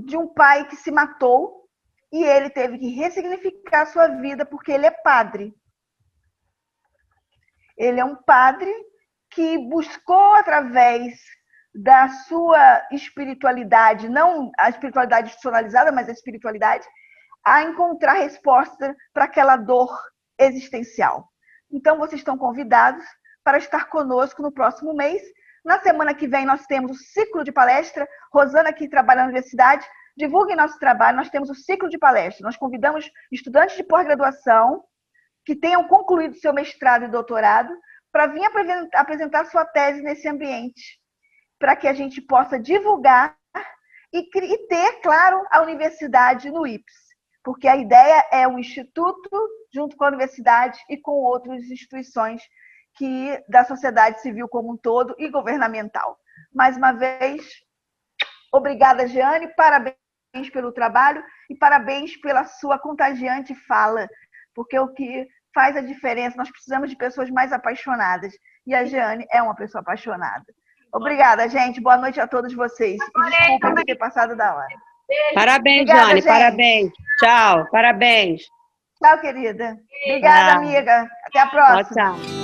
de um pai que se matou e ele teve que ressignificar a sua vida porque ele é padre. Ele é um padre que buscou, através da sua espiritualidade, não a espiritualidade institucionalizada, mas a espiritualidade, a encontrar resposta para aquela dor existencial. Então, vocês estão convidados para estar conosco no próximo mês. Na semana que vem, nós temos o ciclo de palestra. Rosana, que trabalha na universidade, divulgue nosso trabalho. Nós temos o ciclo de palestra. Nós convidamos estudantes de pós-graduação que tenham concluído seu mestrado e doutorado, para vir apresentar sua tese nesse ambiente, para que a gente possa divulgar e ter, claro, a universidade no IPS, porque a ideia é um instituto junto com a universidade e com outras instituições da sociedade civil como um todo e governamental. Mais uma vez, obrigada, Jeane, parabéns pelo trabalho e parabéns pela sua contagiante fala, porque o que faz a diferença, nós precisamos de pessoas mais apaixonadas, e a Jeane é uma pessoa apaixonada. Obrigada, gente. Boa noite a todos vocês. E desculpem por ter passado da hora.
Parabéns,
Obrigada,
Jeane,
gente.
parabéns. Tchau, parabéns.
Tchau, querida. Obrigada,
Tchau.
amiga. Até a próxima.
Tchau, tchau.